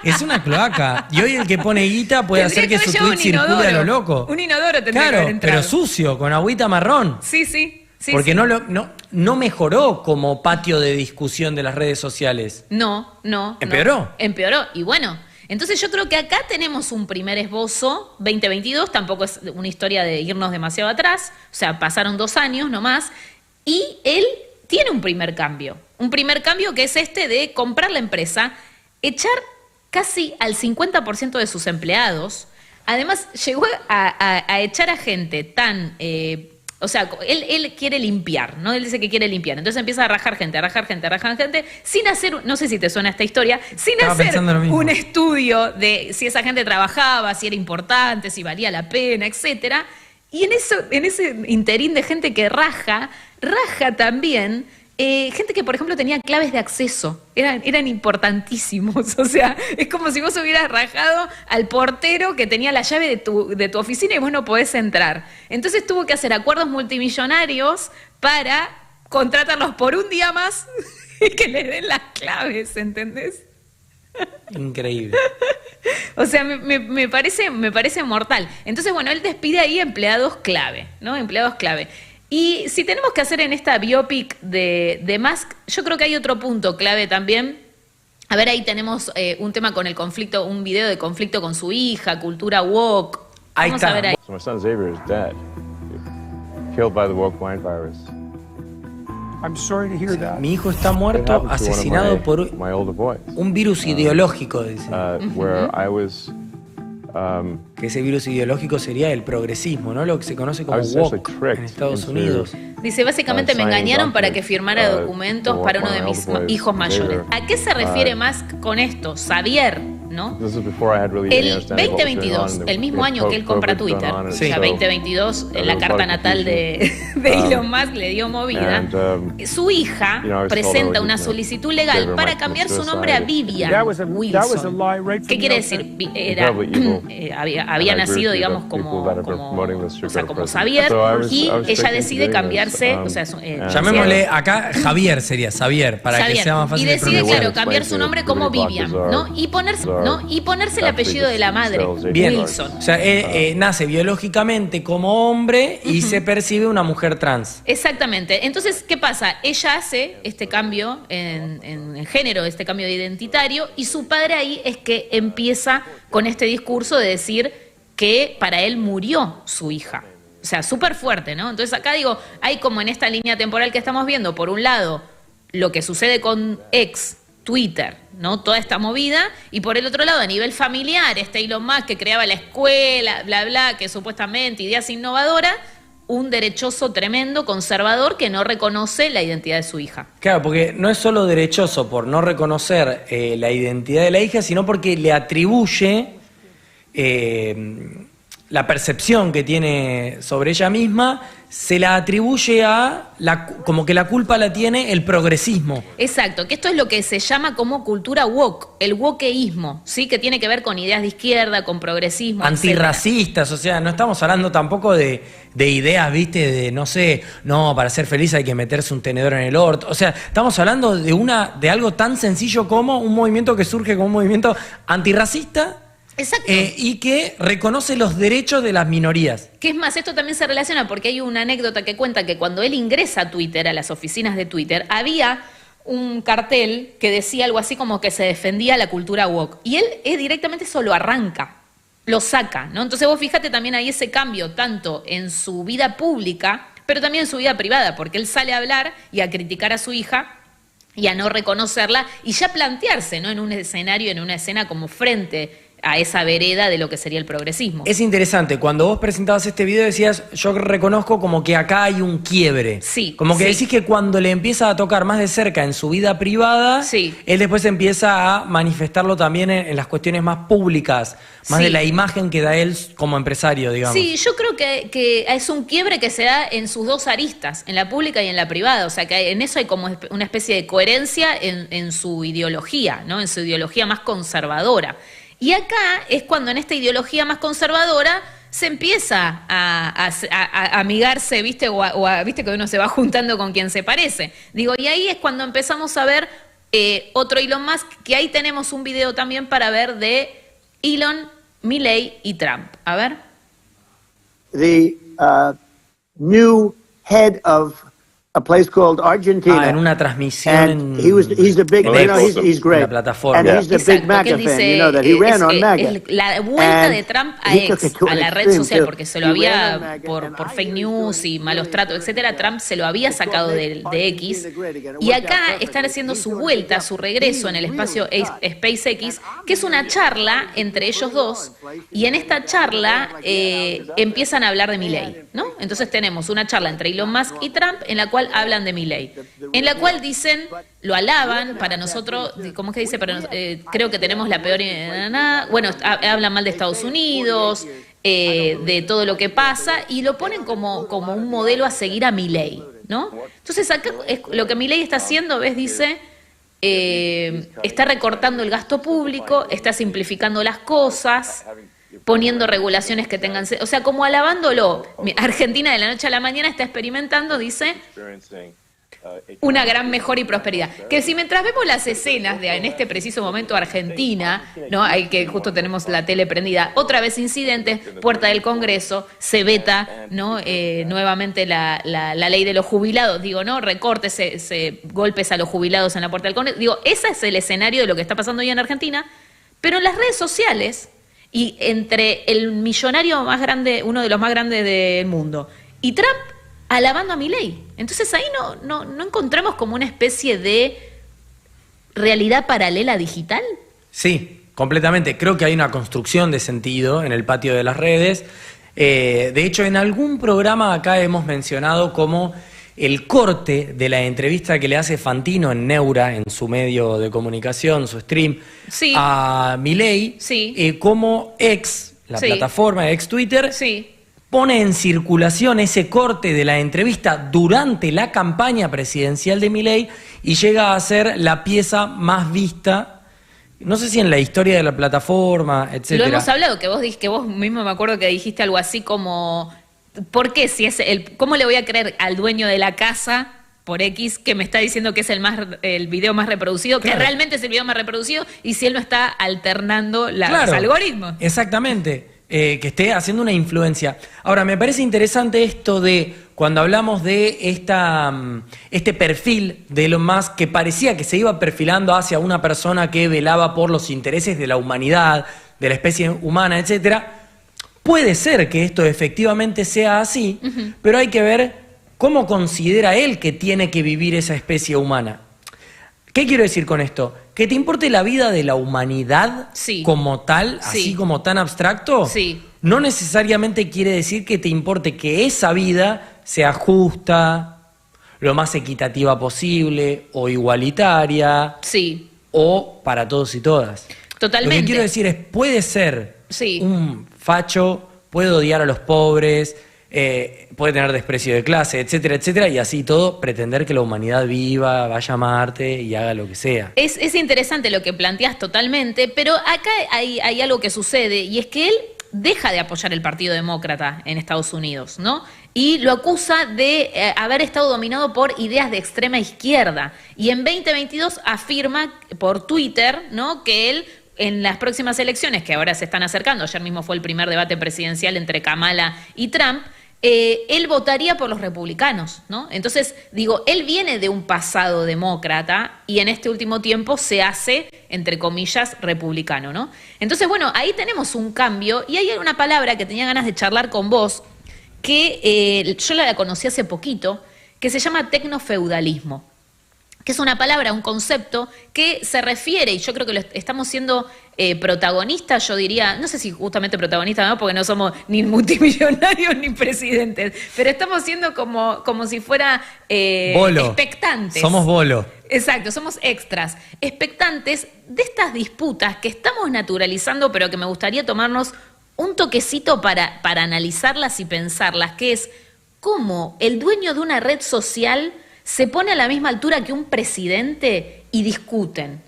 Es una cloaca. Y hoy el que pone guita puede hacer que su tweet circule a lo loco. Un inodoro tendría que haber entrado. Pero sucio, con agüita marrón. Sí. Porque no mejoró como patio de discusión de las redes sociales. No. ¿Empeoró? Empeoró. Y bueno, entonces yo creo que acá tenemos un primer esbozo, 2022, tampoco es una historia de irnos demasiado atrás, o sea, pasaron 2 años nomás, y él tiene un primer cambio que es este de comprar la empresa, echar casi al 50% de sus empleados, además llegó a echar a gente tan O sea, él quiere limpiar, ¿no? Él dice que quiere limpiar. Entonces empieza a rajar gente, sin hacer, no sé si te suena esta historia, sin Estaba hacer pensando lo mismo. un estudio de si esa gente trabajaba, si era importante, si valía la pena, etcétera. Y en ese interín de gente que raja también gente que, por ejemplo, tenía claves de acceso. Eran importantísimos. O sea, es como si vos hubieras rajado al portero que tenía la llave de tu oficina y vos no podés entrar. Entonces tuvo que hacer acuerdos multimillonarios para contratarlos por un día más y que les den las claves, ¿entendés? Increíble. O sea, me parece mortal. Entonces, bueno, él despide ahí empleados clave, ¿no? Empleados clave. Y si tenemos que hacer en esta biopic de Musk, yo creo que hay otro punto clave también. A ver, ahí tenemos un tema con el conflicto, un video de conflicto con su hija, cultura woke. Ahí Vamos está. a ver ahí. So my son Xavier is dead, killed by the woke mind virus. I'm sorry to hear that. Mi hijo está It muerto, happened to asesinado one of por my older boys, un virus ideológico, dice. where I was Que ese virus ideológico sería el progresismo, ¿no? Lo que se conoce como I was essentially woke tricked en Estados into, Unidos. Dice, básicamente me signing engañaron para que documents, firmara documentos for para one uno de of my mis older boys, hijos mayores. Xavier. ¿A qué se refiere Musk con esto? Xavier, ¿no? This is before I had really any El understanding of what was going 2022, on. el mismo año que él compra COVID going Twitter, on, o and sea, so, 2022, en la there was a carta lot of natal de confusion. Elon Musk le dio movida. And, Su hija you know, I was told presenta I una was, solicitud legal Xavier para might cambiar su commit nombre a suicide. Vivian That was a lie Wilson. right from ¿Qué the quiere outset. decir? Era, Incredibly evil. había And I agree nacido, with you digamos, that people that have been promoting this should o sea, go to como prison. Xavier, So I was y ella thinking decide today cambiarse, is, o sea, Llamémosle acá Javier, sería Xavier, para que Xavier. sea más fácil Y de decide, pronunciar. claro, cambiar su nombre como Vivian, ¿no? Y ponerse el apellido de la madre, Bien, Wilson. o sea, él nace biológicamente como hombre y se percibe una mujer trans. Exactamente. Entonces, ¿qué pasa? Ella hace este cambio en género, este cambio identitario, y su padre ahí es que empieza con este discurso de decir que para él murió su hija. O sea, súper fuerte, ¿no? Entonces acá digo, hay como en esta línea temporal que estamos viendo, por un lado, lo que sucede con X, Twitter, ¿no? Toda esta movida, y por el otro lado, a nivel familiar, Elon Musk que creaba la escuela, bla, bla, que supuestamente ideas innovadoras, un derechoso tremendo, conservador, que no reconoce la identidad de su hija. Claro, porque no es solo derechoso por no reconocer la identidad de la hija, sino porque le atribuye la percepción que tiene sobre ella misma, se la atribuye como que la culpa la tiene el progresismo. Exacto, que esto es lo que se llama como cultura woke, el wokeísmo, ¿sí? Que tiene que ver con ideas de izquierda, con progresismo, Antirracistas, o sea, no estamos hablando tampoco de ideas, viste, de no sé, no, para ser feliz hay que meterse un tenedor en el orto. O sea, estamos hablando de algo tan sencillo como un movimiento que surge como un movimiento antirracista. Exacto. Y que reconoce los derechos de las minorías. Que es más, esto también se relaciona porque hay una anécdota que cuenta que cuando él ingresa a Twitter, a las oficinas de Twitter, había un cartel que decía algo así como que se defendía la cultura woke. Y él directamente eso lo arranca, lo saca, ¿no? Entonces vos fíjate también ahí ese cambio, tanto en su vida pública, pero también en su vida privada, porque él sale a hablar y a criticar a su hija y a no reconocerla y ya plantearse, ¿no? En un escenario, en una escena como frente a esa vereda de lo que sería el progresismo. Es interesante, cuando vos presentabas este video decías, yo reconozco como que acá hay un quiebre. Sí. Como que sí. decís que cuando le empieza a tocar más de cerca en su vida privada, Sí. él después empieza a manifestarlo también en las cuestiones más públicas, más Sí. de la imagen que da él como empresario, digamos. Sí, yo creo que es un quiebre que se da en sus dos aristas, en la pública y en la privada. O sea, que en eso hay como una especie de coherencia en su ideología, ¿no? En su ideología más conservadora. Y acá es cuando en esta ideología más conservadora se empieza a amigarse, ¿viste? ¿Viste que uno se va juntando con quien se parece? Digo, y ahí es cuando empezamos a ver otro Elon Musk, que ahí tenemos un video también para ver de Elon, Milley y Trump. A ver. The new head of a place called Argentina. En una transmisión And he's the big, en he's great. la plataforma. And he's the big Exacto, que MAGA él fan, dice, you know, that he ran on MAGA. la vuelta And de Trump a he took X, it to a an la red extreme, social, too. porque se lo He había, ran on MAGA, por and I fake was news doing y malos really tratos, etcétera, Trump se lo había sacado de X, y acá están haciendo su vuelta, su regreso en el espacio SpaceX, que es una charla entre ellos dos, y en esta charla empiezan a hablar de Milley, ¿no? Entonces tenemos una charla entre Elon Musk y Trump en la cual hablan de Milei, en la cual dicen, lo alaban, para nosotros, ¿cómo es que dice? Creo que tenemos la peor... Bueno, hablan mal de Estados Unidos, de todo lo que pasa, y lo ponen como un modelo a seguir a Milei, ¿no? Entonces acá lo que Milei está haciendo, ¿ves? Dice... está recortando el gasto público, está simplificando las cosas, poniendo regulaciones que tengan... O sea, como alabándolo. Argentina de la noche a la mañana está experimentando, dice, una gran mejora y prosperidad. Que si mientras vemos las escenas de en este preciso momento Argentina, ¿no? Hay que justo tenemos la tele prendida, otra vez incidentes, puerta del Congreso, se veta, ¿no? Nuevamente la ley de los jubilados, digo, ¿no? Recortes, golpes a los jubilados en la puerta del Congreso. Digo, ese es el escenario de lo que está pasando hoy en Argentina, pero en las redes sociales, y entre el millonario más grande, uno de los más grandes del mundo, y Trump alabando a Milei. Entonces ahí no encontramos como una especie de realidad paralela digital. Sí, completamente. Creo que hay una construcción de sentido en el patio de las redes. De hecho, en algún programa acá hemos mencionado como el corte de la entrevista que le hace Fantino en Neura, en su medio de comunicación, su stream, sí, a Milei, sí, como la sí, plataforma ex Twitter, sí, pone en circulación ese corte de la entrevista durante la campaña presidencial de Milei y llega a ser la pieza más vista, no sé si en la historia de la plataforma, etcétera. Lo hemos hablado, que vos mismo me acuerdo que dijiste algo así como, ¿por qué si es cómo le voy a creer al dueño de la casa por X que me está diciendo que es el video más reproducido, claro, que realmente es el video más reproducido, y si él no está alternando los algoritmos? Exactamente. Que esté haciendo una influencia. Ahora, me parece interesante esto de cuando hablamos de este perfil de Elon Musk que parecía que se iba perfilando hacia una persona que velaba por los intereses de la humanidad, de la especie humana, etcétera. Puede ser que esto efectivamente sea así, pero hay que ver cómo considera él que tiene que vivir esa especie humana. ¿Qué quiero decir con esto? ¿Que te importe la vida de la humanidad como tal, así como tan abstracto? Sí. No necesariamente quiere decir que te importe que esa vida sea justa, lo más equitativa posible, o igualitaria, o para todos y todas. Totalmente. Lo que quiero decir es, puede ser un facho, puede odiar a los pobres, puede tener desprecio de clase, etcétera, etcétera, y así todo pretender que la humanidad viva, vaya a Marte y haga lo que sea. Es interesante lo que planteas totalmente, pero acá hay algo que sucede, y es que él deja de apoyar el Partido Demócrata en Estados Unidos, ¿no? Y lo acusa de haber estado dominado por ideas de extrema izquierda. Y en 2022 afirma por Twitter, ¿no?, que él, en las próximas elecciones, que ahora se están acercando, ayer mismo fue el primer debate presidencial entre Kamala y Trump, él votaría por los republicanos, ¿no? Entonces, digo, él viene de un pasado demócrata y en este último tiempo se hace, entre comillas, republicano, ¿no? Entonces, bueno, ahí tenemos un cambio, y hay una palabra que tenía ganas de charlar con vos, que yo la conocí hace poquito, que se llama tecnofeudalismo, que es una palabra, un concepto que se refiere, y yo creo que estamos siendo protagonistas, yo diría, no sé si justamente protagonistas, ¿no?, porque no somos ni multimillonarios ni presidentes, pero estamos siendo como si fuera expectantes. Somos bolo. Exacto, somos extras, expectantes de estas disputas que estamos naturalizando, pero que me gustaría tomarnos un toquecito para analizarlas y pensarlas, que es cómo el dueño de una red social se pone a la misma altura que un presidente y discuten,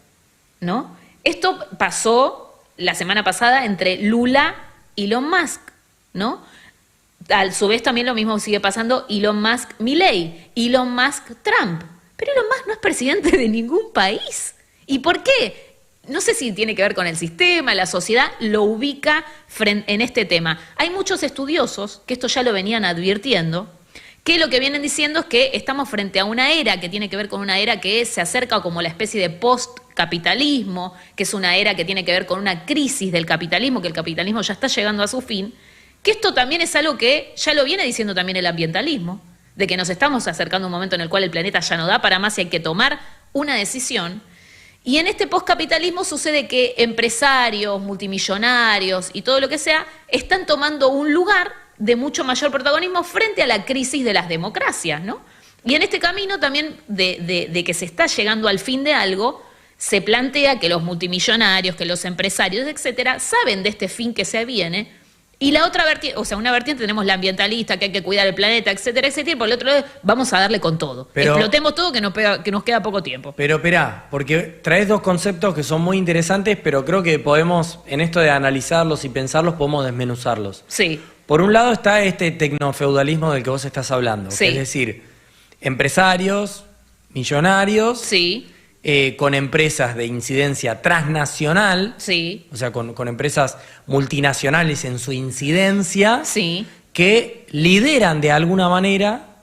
¿no? Esto pasó la semana pasada entre Lula y Elon Musk, ¿no? A su vez también lo mismo sigue pasando Elon Musk-Milei, Elon Musk-Trump. Pero Elon Musk no es presidente de ningún país. ¿Y por qué? No sé si tiene que ver con el sistema, la sociedad lo ubica en este tema. Hay muchos estudiosos que esto ya lo venían advirtiendo, que lo que vienen diciendo es que estamos frente a una era que tiene que ver con una era que se acerca como la especie de post-capitalismo, que es una era que tiene que ver con una crisis del capitalismo, que el capitalismo ya está llegando a su fin, que esto también es algo que ya lo viene diciendo también el ambientalismo, de que nos estamos acercando a un momento en el cual el planeta ya no da para más y hay que tomar una decisión. Y en este postcapitalismo sucede que empresarios, multimillonarios y todo lo que sea están tomando un lugar de mucho mayor protagonismo frente a la crisis de las democracias, ¿no? Y en este camino también de que se está llegando al fin de algo, se plantea que los multimillonarios, que los empresarios, etcétera, saben de este fin que se viene. Y la otra vertiente, o sea, una vertiente tenemos la ambientalista, que hay que cuidar el planeta, etcétera, etcétera, y por el otro lado vamos a darle con todo. Pero, explotemos todo que nos queda poco tiempo. Pero esperá, porque traes dos conceptos que son muy interesantes, pero creo que podemos, en esto de analizarlos y pensarlos, podemos desmenuzarlos. Sí. Por un lado está este tecnofeudalismo del que vos estás hablando, Sí. que es decir, empresarios, millonarios, Sí. Con empresas de incidencia transnacional, Sí. o sea, con empresas multinacionales en su incidencia, Sí. que lideran de alguna manera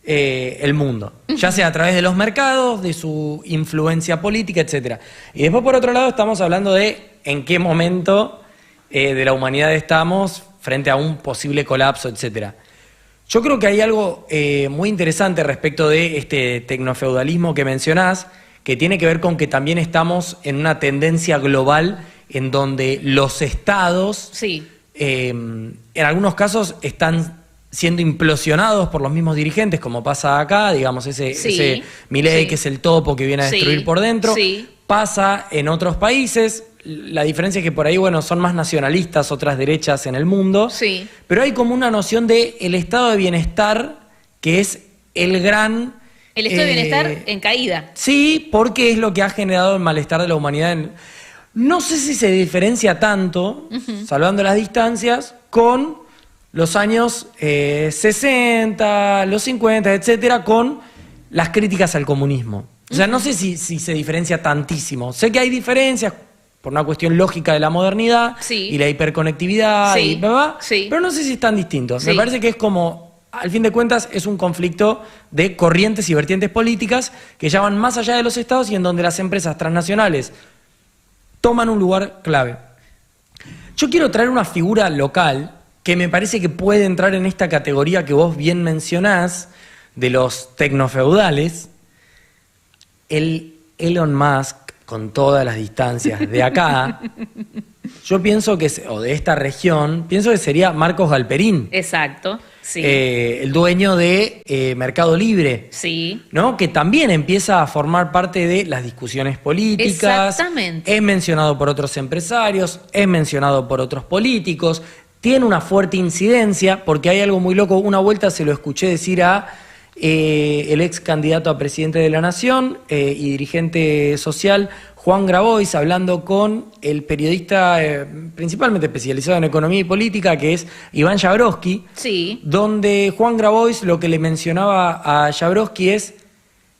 el mundo, ya sea a través de los mercados, de su influencia política, etcétera. Y después, por otro lado, estamos hablando de en qué momento de la humanidad estamos frente a un posible colapso, etcétera. Yo creo que hay algo muy interesante respecto de este tecnofeudalismo que mencionás, que tiene que ver con que también estamos en una tendencia global en donde los estados, Sí. en algunos casos, están siendo implosionados por los mismos dirigentes, como pasa acá, digamos, ese Milei, Sí. que es el topo que viene a destruir Sí. por dentro, Sí. pasa en otros países. La diferencia es que por ahí, bueno, son más nacionalistas, otras derechas en el mundo, Sí. pero hay como una noción de el estado de bienestar, que es el gran... El estado de bienestar en caída. Sí, porque es lo que ha generado el malestar de la humanidad. No sé si se diferencia tanto, salvando las distancias, con los años 60, los 50, etcétera, con las críticas al comunismo. O sea, no sé si se diferencia tantísimo. Sé que hay diferencias por una cuestión lógica de la modernidad Sí. y la hiperconectividad, Sí. y bla, bla, Sí. pero no sé si están distintos. Sí. Me parece que es como... Al fin de cuentas, es un conflicto de corrientes y vertientes políticas que ya van más allá de los estados y en donde las empresas transnacionales toman un lugar clave. Yo quiero traer una figura local que me parece que puede entrar en esta categoría que vos bien mencionás de los tecnofeudales. El Elon Musk, con todas las distancias de acá, yo pienso que, o de esta región, pienso que sería Marcos Galperín. Exacto. Sí. El dueño de Mercado Libre, Sí. ¿no? Que también empieza a formar parte de las discusiones políticas. Exactamente. Es mencionado por otros empresarios, es mencionado por otros políticos, tiene una fuerte incidencia, porque hay algo muy loco. Una vuelta se lo escuché decir a el ex candidato a presidente de la Nación y dirigente social, Juan Grabois, hablando con el periodista principalmente especializado en economía y política, que es Iván Jabrowski, Sí. donde Juan Grabois lo que le mencionaba a Jabrowski es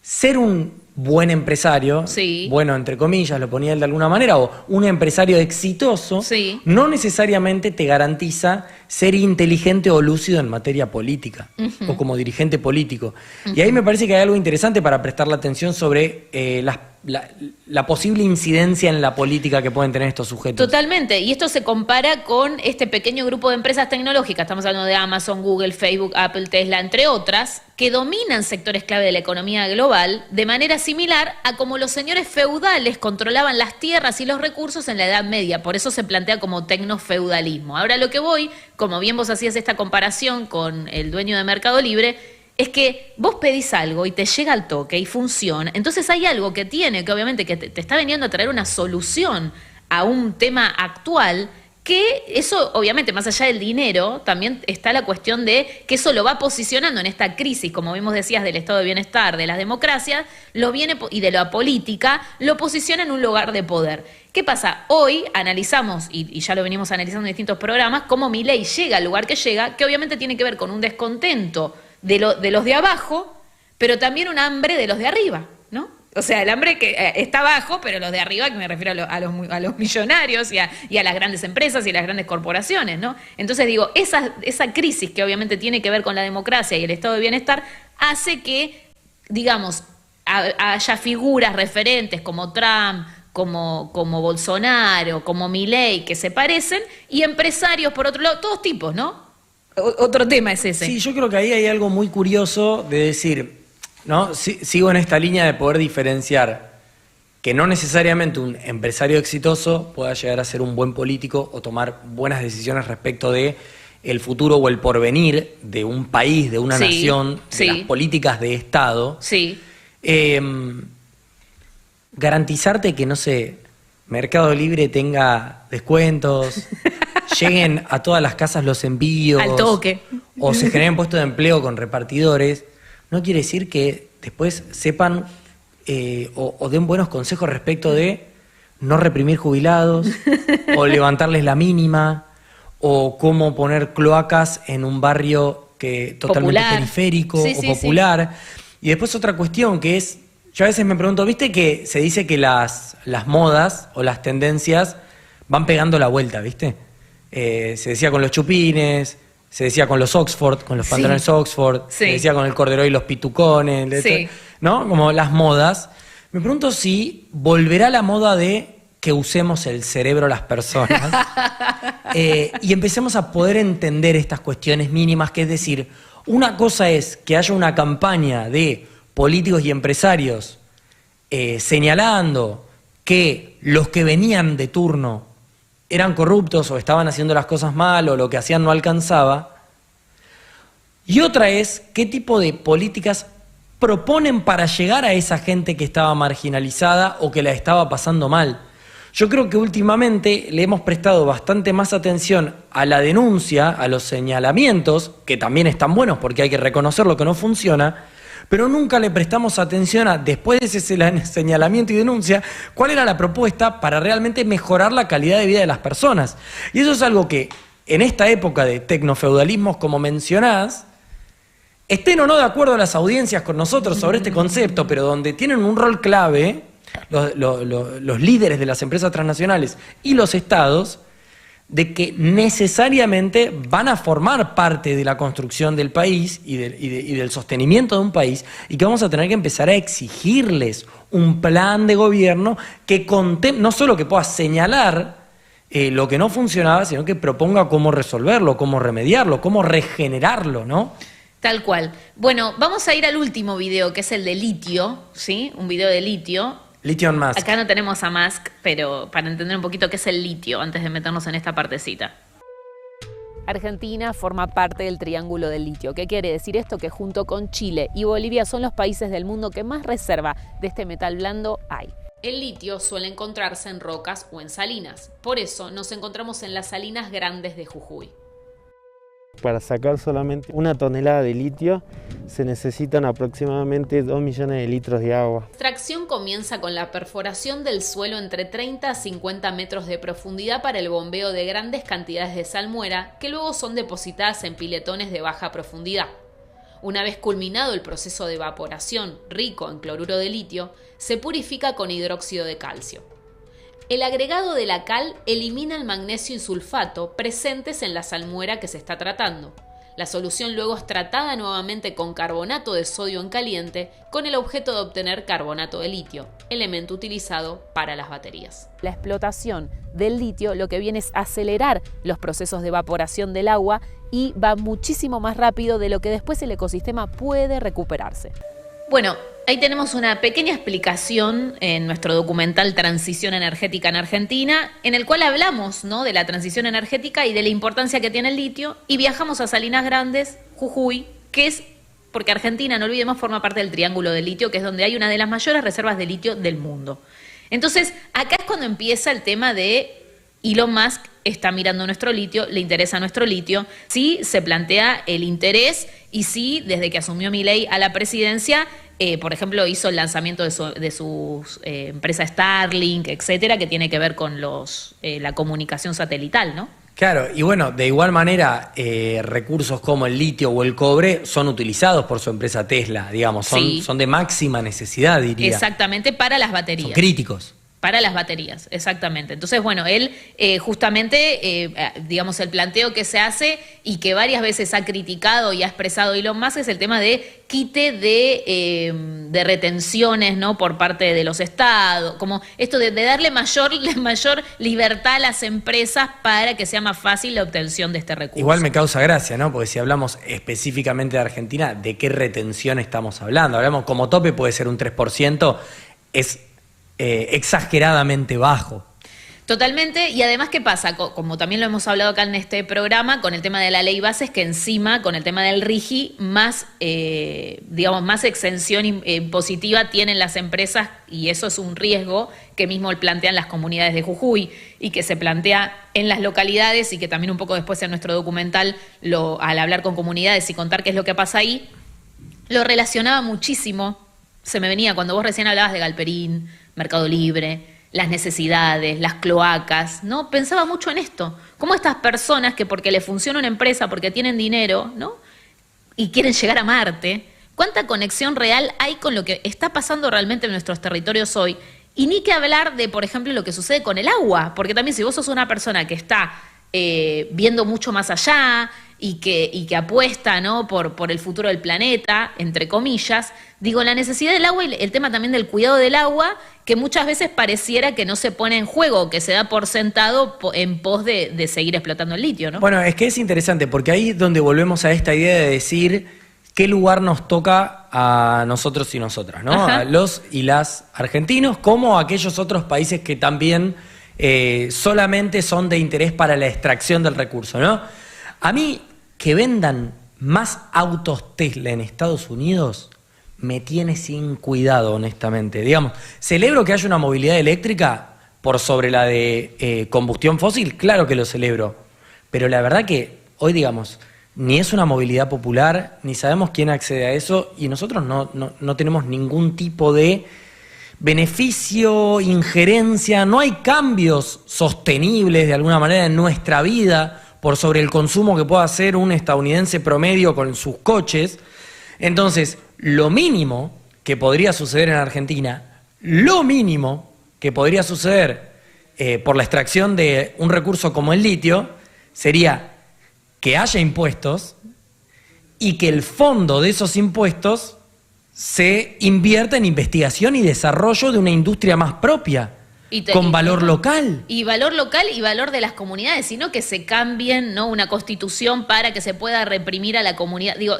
ser un buen empresario, Sí. bueno, entre comillas, lo ponía él de alguna manera, o un empresario exitoso, Sí. no necesariamente te garantiza ser inteligente o lúcido en materia política, o como dirigente político. Y ahí me parece que hay algo interesante para prestar la atención sobre la posible incidencia en la política que pueden tener estos sujetos. Totalmente, y esto se compara con este pequeño grupo de empresas tecnológicas, estamos hablando de Amazon, Google, Facebook, Apple, Tesla, entre otras, que dominan sectores clave de la economía global de manera similar a como los señores feudales controlaban las tierras y los recursos en la Edad Media, por eso se plantea como tecnofeudalismo. Ahora lo que voy, como bien vos hacías esta comparación con el dueño de Mercado Libre, es que vos pedís algo y te llega al toque y funciona. Entonces hay algo que tiene, que obviamente que te está viniendo a traer una solución a un tema actual, que eso obviamente más allá del dinero, también está la cuestión de que eso lo va posicionando en esta crisis, como vimos decías, del estado de bienestar, de las democracias, y de la política, lo posiciona en un lugar de poder. ¿Qué pasa? Hoy analizamos, y ya lo venimos analizando en distintos programas, cómo Milei llega al lugar que llega, que obviamente tiene que ver con un descontento de los de abajo, pero también un hambre de los de arriba, ¿no? O sea, el hambre que está abajo, pero los de arriba, que me refiero a los millonarios y a las grandes empresas y a las grandes corporaciones, ¿no? Entonces digo, esa crisis que obviamente tiene que ver con la democracia y el estado de bienestar hace que, digamos, haya figuras referentes como Trump, como Bolsonaro, como Milei, que se parecen, y empresarios, por otro lado, todos tipos, ¿no? Otro tema es ese. Sí, yo creo que ahí hay algo muy curioso de decir, ¿no? Sigo en esta línea de poder diferenciar que no necesariamente un empresario exitoso pueda llegar a ser un buen político o tomar buenas decisiones respecto de el futuro o el porvenir de un país, de una Sí, nación, de sí. las políticas de Estado, Sí. garantizarte que, no sé, Mercado Libre tenga descuentos, lleguen a todas las casas los envíos, Al toque. o se generen puestos de empleo con repartidores, no quiere decir que después sepan o den buenos consejos respecto de no reprimir jubilados, o levantarles la mínima, o cómo poner cloacas en un barrio que totalmente Popular. periférico Sí, o sí, popular. Y después otra cuestión que es, yo a veces me pregunto, ¿viste que se dice que las modas o las tendencias van pegando la vuelta, ¿viste? Se decía con los chupines, se decía con los Oxford, con los Sí. pantalones Oxford, Sí. se decía con el corduroy y los pitucones, Sí. ¿no? Como las modas. Me pregunto si volverá la moda de que usemos el cerebro las personas y empecemos a poder entender estas cuestiones mínimas, que es decir, una cosa es que haya una campaña de políticos y empresarios señalando que los que venían de turno eran corruptos o estaban haciendo las cosas mal o lo que hacían no alcanzaba. Y otra es qué tipo de políticas proponen para llegar a esa gente que estaba marginalizada o que la estaba pasando mal. Yo creo que últimamente le hemos prestado bastante más atención a la denuncia, a los señalamientos, que también están buenos porque hay que reconocer lo que no funciona, pero nunca le prestamos atención a, después de ese señalamiento y denuncia, cuál era la propuesta para realmente mejorar la calidad de vida de las personas. Y eso es algo que en esta época de tecnofeudalismos, como mencionás, estén o no de acuerdo las audiencias con nosotros sobre este concepto, pero donde tienen un rol clave los líderes de las empresas transnacionales y los estados, de que necesariamente van a formar parte de la construcción del país y del sostenimiento de un país, y que vamos a tener que empezar a exigirles un plan de gobierno que no solo que pueda señalar lo que no funcionaba, sino que proponga cómo resolverlo, cómo remediarlo, cómo regenerarlo, ¿no? Tal cual. Bueno, vamos a ir al último video, que es el de litio, ¿sí? Un video de litio. Elon Musk. Acá no tenemos a Musk, pero para entender un poquito qué es el litio, antes de meternos en esta partecita. Argentina forma parte del Triángulo del Litio. ¿Qué quiere decir esto? Que junto con Chile y Bolivia son los países del mundo que más reserva de este metal blando hay. El litio suele encontrarse en rocas o en salinas. Por eso nos encontramos en las salinas grandes de Jujuy. Para sacar solamente 1 tonelada de litio se necesitan aproximadamente 2 millones de litros de agua. La extracción comienza con la perforación del suelo entre 30 a 50 metros de profundidad para el bombeo de grandes cantidades de salmuera que luego son depositadas en piletones de baja profundidad. Una vez culminado el proceso de evaporación rico en cloruro de litio, se purifica con hidróxido de calcio. El agregado de la cal elimina el magnesio y sulfato presentes en la salmuera que se está tratando. La solución luego es tratada nuevamente con carbonato de sodio en caliente con el objeto de obtener carbonato de litio, elemento utilizado para las baterías. La explotación del litio lo que viene es acelerar los procesos de evaporación del agua y va muchísimo más rápido de lo que después el ecosistema puede recuperarse. Bueno, ahí tenemos una pequeña explicación en nuestro documental Transición Energética en Argentina, en el cual hablamos, ¿no?, de la transición energética y de la importancia que tiene el litio, y viajamos a Salinas Grandes, Jujuy, que es, porque Argentina, no olvidemos, forma parte del Triángulo del Litio, que es donde hay una de las mayores reservas de litio del mundo. Entonces, acá es cuando empieza el tema de Elon Musk está mirando nuestro litio, le interesa nuestro litio, sí se plantea el interés y sí, desde que asumió Milei a la presidencia, por ejemplo, hizo el lanzamiento de su empresa Starlink, etcétera, que tiene que ver con la comunicación satelital, ¿no? Claro, y bueno, de igual manera, recursos como el litio o el cobre son utilizados por su empresa Tesla, digamos, son de máxima necesidad, diría. Exactamente, para las baterías. Son críticos. Para las baterías, exactamente. Entonces, bueno, él justamente, digamos, el planteo que se hace y que varias veces ha criticado y ha expresado Elon Musk es el tema de quite de retenciones, ¿no?, por parte de los estados, como esto de darle mayor libertad a las empresas para que sea más fácil la obtención de este recurso. Igual me causa gracia, ¿no? Porque si hablamos específicamente de Argentina, ¿de qué retención estamos hablando? Hablamos como tope puede ser un 3%, es exageradamente bajo. Totalmente, y además, ¿qué pasa? Como también lo hemos hablado acá en este programa, con el tema de la ley base, es que encima, con el tema del RIGI, más, digamos, más exención impositiva tienen las empresas, y eso es un riesgo que mismo plantean las comunidades de Jujuy y que se plantea en las localidades y que también un poco después en nuestro documental, al hablar con comunidades y contar qué es lo que pasa ahí, lo relacionaba muchísimo. Se me venía cuando vos recién hablabas de Galperín, Mercado Libre, las necesidades, las cloacas, ¿no? Pensaba mucho en esto. Cómo estas personas que porque les funciona una empresa, porque tienen dinero, ¿no? Y quieren llegar a Marte, ¿cuánta conexión real hay con lo que está pasando realmente en nuestros territorios hoy? Y ni que hablar de, por ejemplo, lo que sucede con el agua, porque también si vos sos una persona que está viendo mucho más allá y que apuesta, ¿no? por el futuro del planeta, entre comillas, digo, la necesidad del agua y el tema también del cuidado del agua, que muchas veces pareciera que no se pone en juego, que se da por sentado en pos de seguir explotando el litio, ¿no? Bueno, es que es interesante, porque ahí es donde volvemos a esta idea de decir qué lugar nos toca a nosotros y nosotras, ¿no? Ajá. A los y las argentinos, como a aquellos otros países que también solamente son de interés para la extracción del recurso, ¿no? A mí, que vendan más autos Tesla en Estados Unidos me tiene sin cuidado, honestamente. Digamos, celebro que haya una movilidad eléctrica por sobre la de combustión fósil, claro que lo celebro, pero la verdad que hoy, digamos, ni es una movilidad popular, ni sabemos quién accede a eso, y nosotros no tenemos ningún tipo de beneficio, injerencia, no hay cambios sostenibles de alguna manera en nuestra vida por sobre el consumo que pueda hacer un estadounidense promedio con sus coches. Entonces, lo mínimo que podría suceder en Argentina, lo mínimo que podría suceder por la extracción de un recurso como el litio, sería que haya impuestos y que el fondo de esos impuestos se invierta en investigación y desarrollo de una industria más propia, con valor local. Y valor local y valor de las comunidades, sino que se cambien, ¿no? Una constitución para que se pueda reprimir a la comunidad. Digo,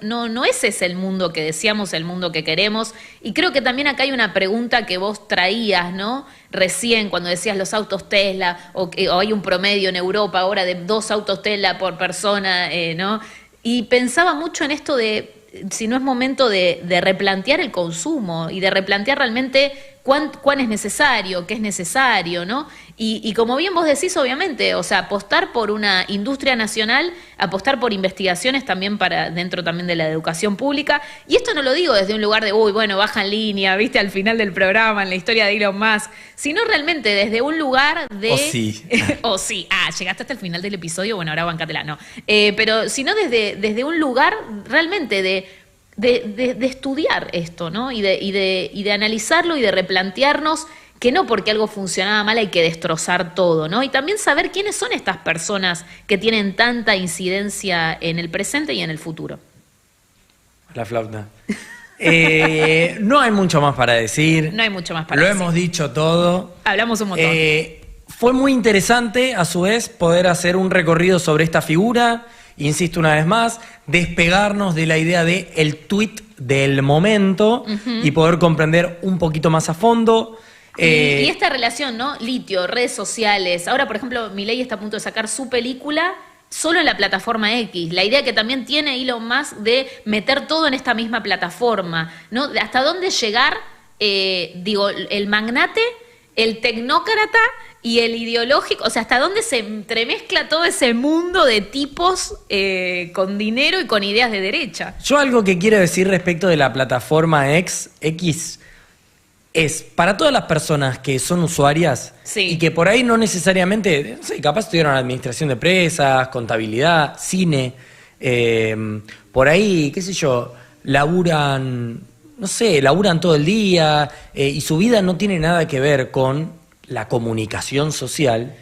no ese es el mundo que deseamos, el mundo que queremos. Y creo que también acá hay una pregunta que vos traías, ¿no? Recién cuando decías los autos Tesla, o hay un promedio en Europa ahora de 2 autos Tesla por persona, ¿no? Y pensaba mucho en esto de si no es momento de replantear el consumo y de replantear realmente cuán es necesario, qué es necesario, ¿no? Y como bien vos decís, obviamente, o sea, apostar por una industria nacional, apostar por investigaciones también para dentro también de la educación pública. Y esto no lo digo desde un lugar de, uy, bueno, baja en línea, viste, al final del programa, en la historia de Elon Musk, sino realmente desde un lugar de... O sí. O sí. Llegaste hasta el final del episodio, bueno, ahora bancátela, no. Pero sino desde un lugar realmente de estudiar esto, ¿no? Y de analizarlo y de replantearnos que no porque algo funcionaba mal hay que destrozar todo, ¿no? Y también saber quiénes son estas personas que tienen tanta incidencia en el presente y en el futuro. La flauta. No hay mucho más para decir. No hay mucho más para decir. decir. Lo hemos dicho todo. Hablamos un montón. Fue muy interesante, a su vez, poder hacer un recorrido sobre esta figura. Insisto una vez más, despegarnos de la idea de el tuit del momento y poder comprender un poquito más a fondo. Y esta relación, ¿no? Litio, redes sociales. Ahora, por ejemplo, Milei está a punto de sacar su película solo en la plataforma X. La idea que también tiene Elon Musk de meter todo en esta misma plataforma, ¿no? ¿Hasta dónde llegar, el magnate, el tecnócrata y el ideológico? O sea, ¿hasta dónde se entremezcla todo ese mundo de tipos con dinero y con ideas de derecha? Yo algo que quiero decir respecto de la plataforma X es, para todas las personas que son usuarias y que por ahí no necesariamente, no sé, capaz estudiaron administración de empresas, contabilidad, cine, por ahí, qué sé yo, laburan todo el día y su vida no tiene nada que ver con la comunicación social,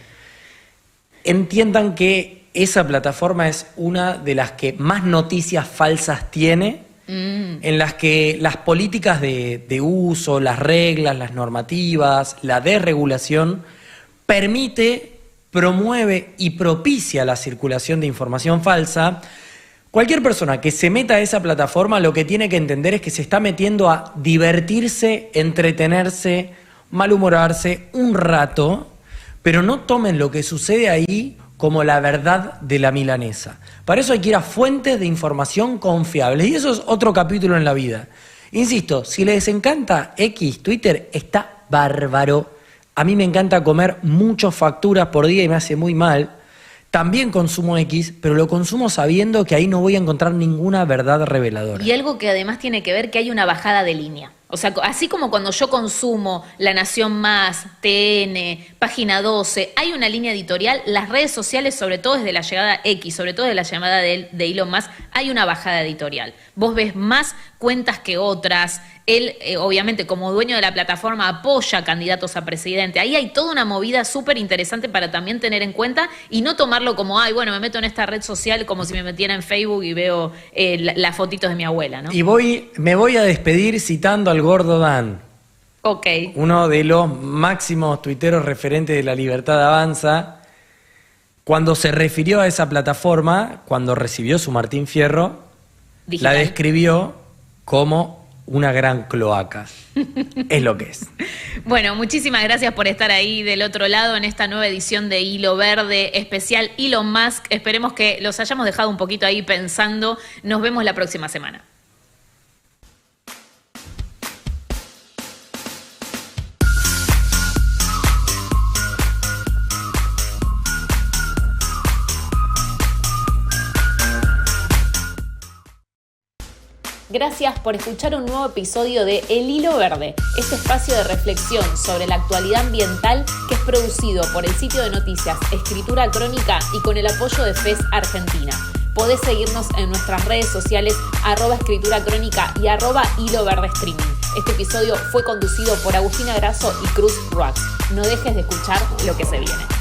entiendan que esa plataforma es una de las que más noticias falsas tiene, en las que las políticas de uso, las reglas, las normativas, la desregulación permite, promueve y propicia la circulación de información falsa. Cualquier persona que se meta a esa plataforma lo que tiene que entender es que se está metiendo a divertirse, entretenerse, malhumorarse un rato pero no tomen lo que sucede ahí como la verdad de la milanesa. Para eso hay que ir a fuentes de información confiables, y eso es otro capítulo en la vida. Insisto, si les encanta X, Twitter, está bárbaro. A mí me encanta comer muchas facturas por día y me hace muy mal. También consumo X, pero lo consumo sabiendo que ahí no voy a encontrar ninguna verdad reveladora. Y algo que además tiene que ver que hay una bajada de línea. O sea, así como cuando yo consumo La Nación Más, TN, Página 12, hay una línea editorial, las redes sociales, sobre todo desde la llegada X, sobre todo desde la llamada de Elon Musk, hay una bajada editorial. Vos ves más cuentas que otras. Él, obviamente, como dueño de la plataforma, apoya candidatos a presidente. Ahí hay toda una movida súper interesante para también tener en cuenta y no tomarlo como, ay, bueno, me meto en esta red social como si me metiera en Facebook y veo las fotitos de mi abuela, ¿no? Y me voy a despedir citando al gordo Dan. Ok. Uno de los máximos tuiteros referentes de La Libertad Avanza, cuando se refirió a esa plataforma, cuando recibió su Martín Fierro, Digital. la describió como una gran cloaca. Es lo que es. Bueno, muchísimas gracias por estar ahí del otro lado en esta nueva edición de Hilo Verde, especial Elon Musk. Esperemos que los hayamos dejado un poquito ahí pensando. Nos vemos la próxima semana. Gracias por escuchar un nuevo episodio de El Hilo Verde, este espacio de reflexión sobre la actualidad ambiental que es producido por el sitio de noticias Escritura Crónica y con el apoyo de FES Argentina. Podés seguirnos en nuestras redes sociales @Escritura Crónica y @Hilo Verde Streaming. Este episodio fue conducido por Agustina Grasso y Cruz Ruax. No dejes de escuchar lo que se viene.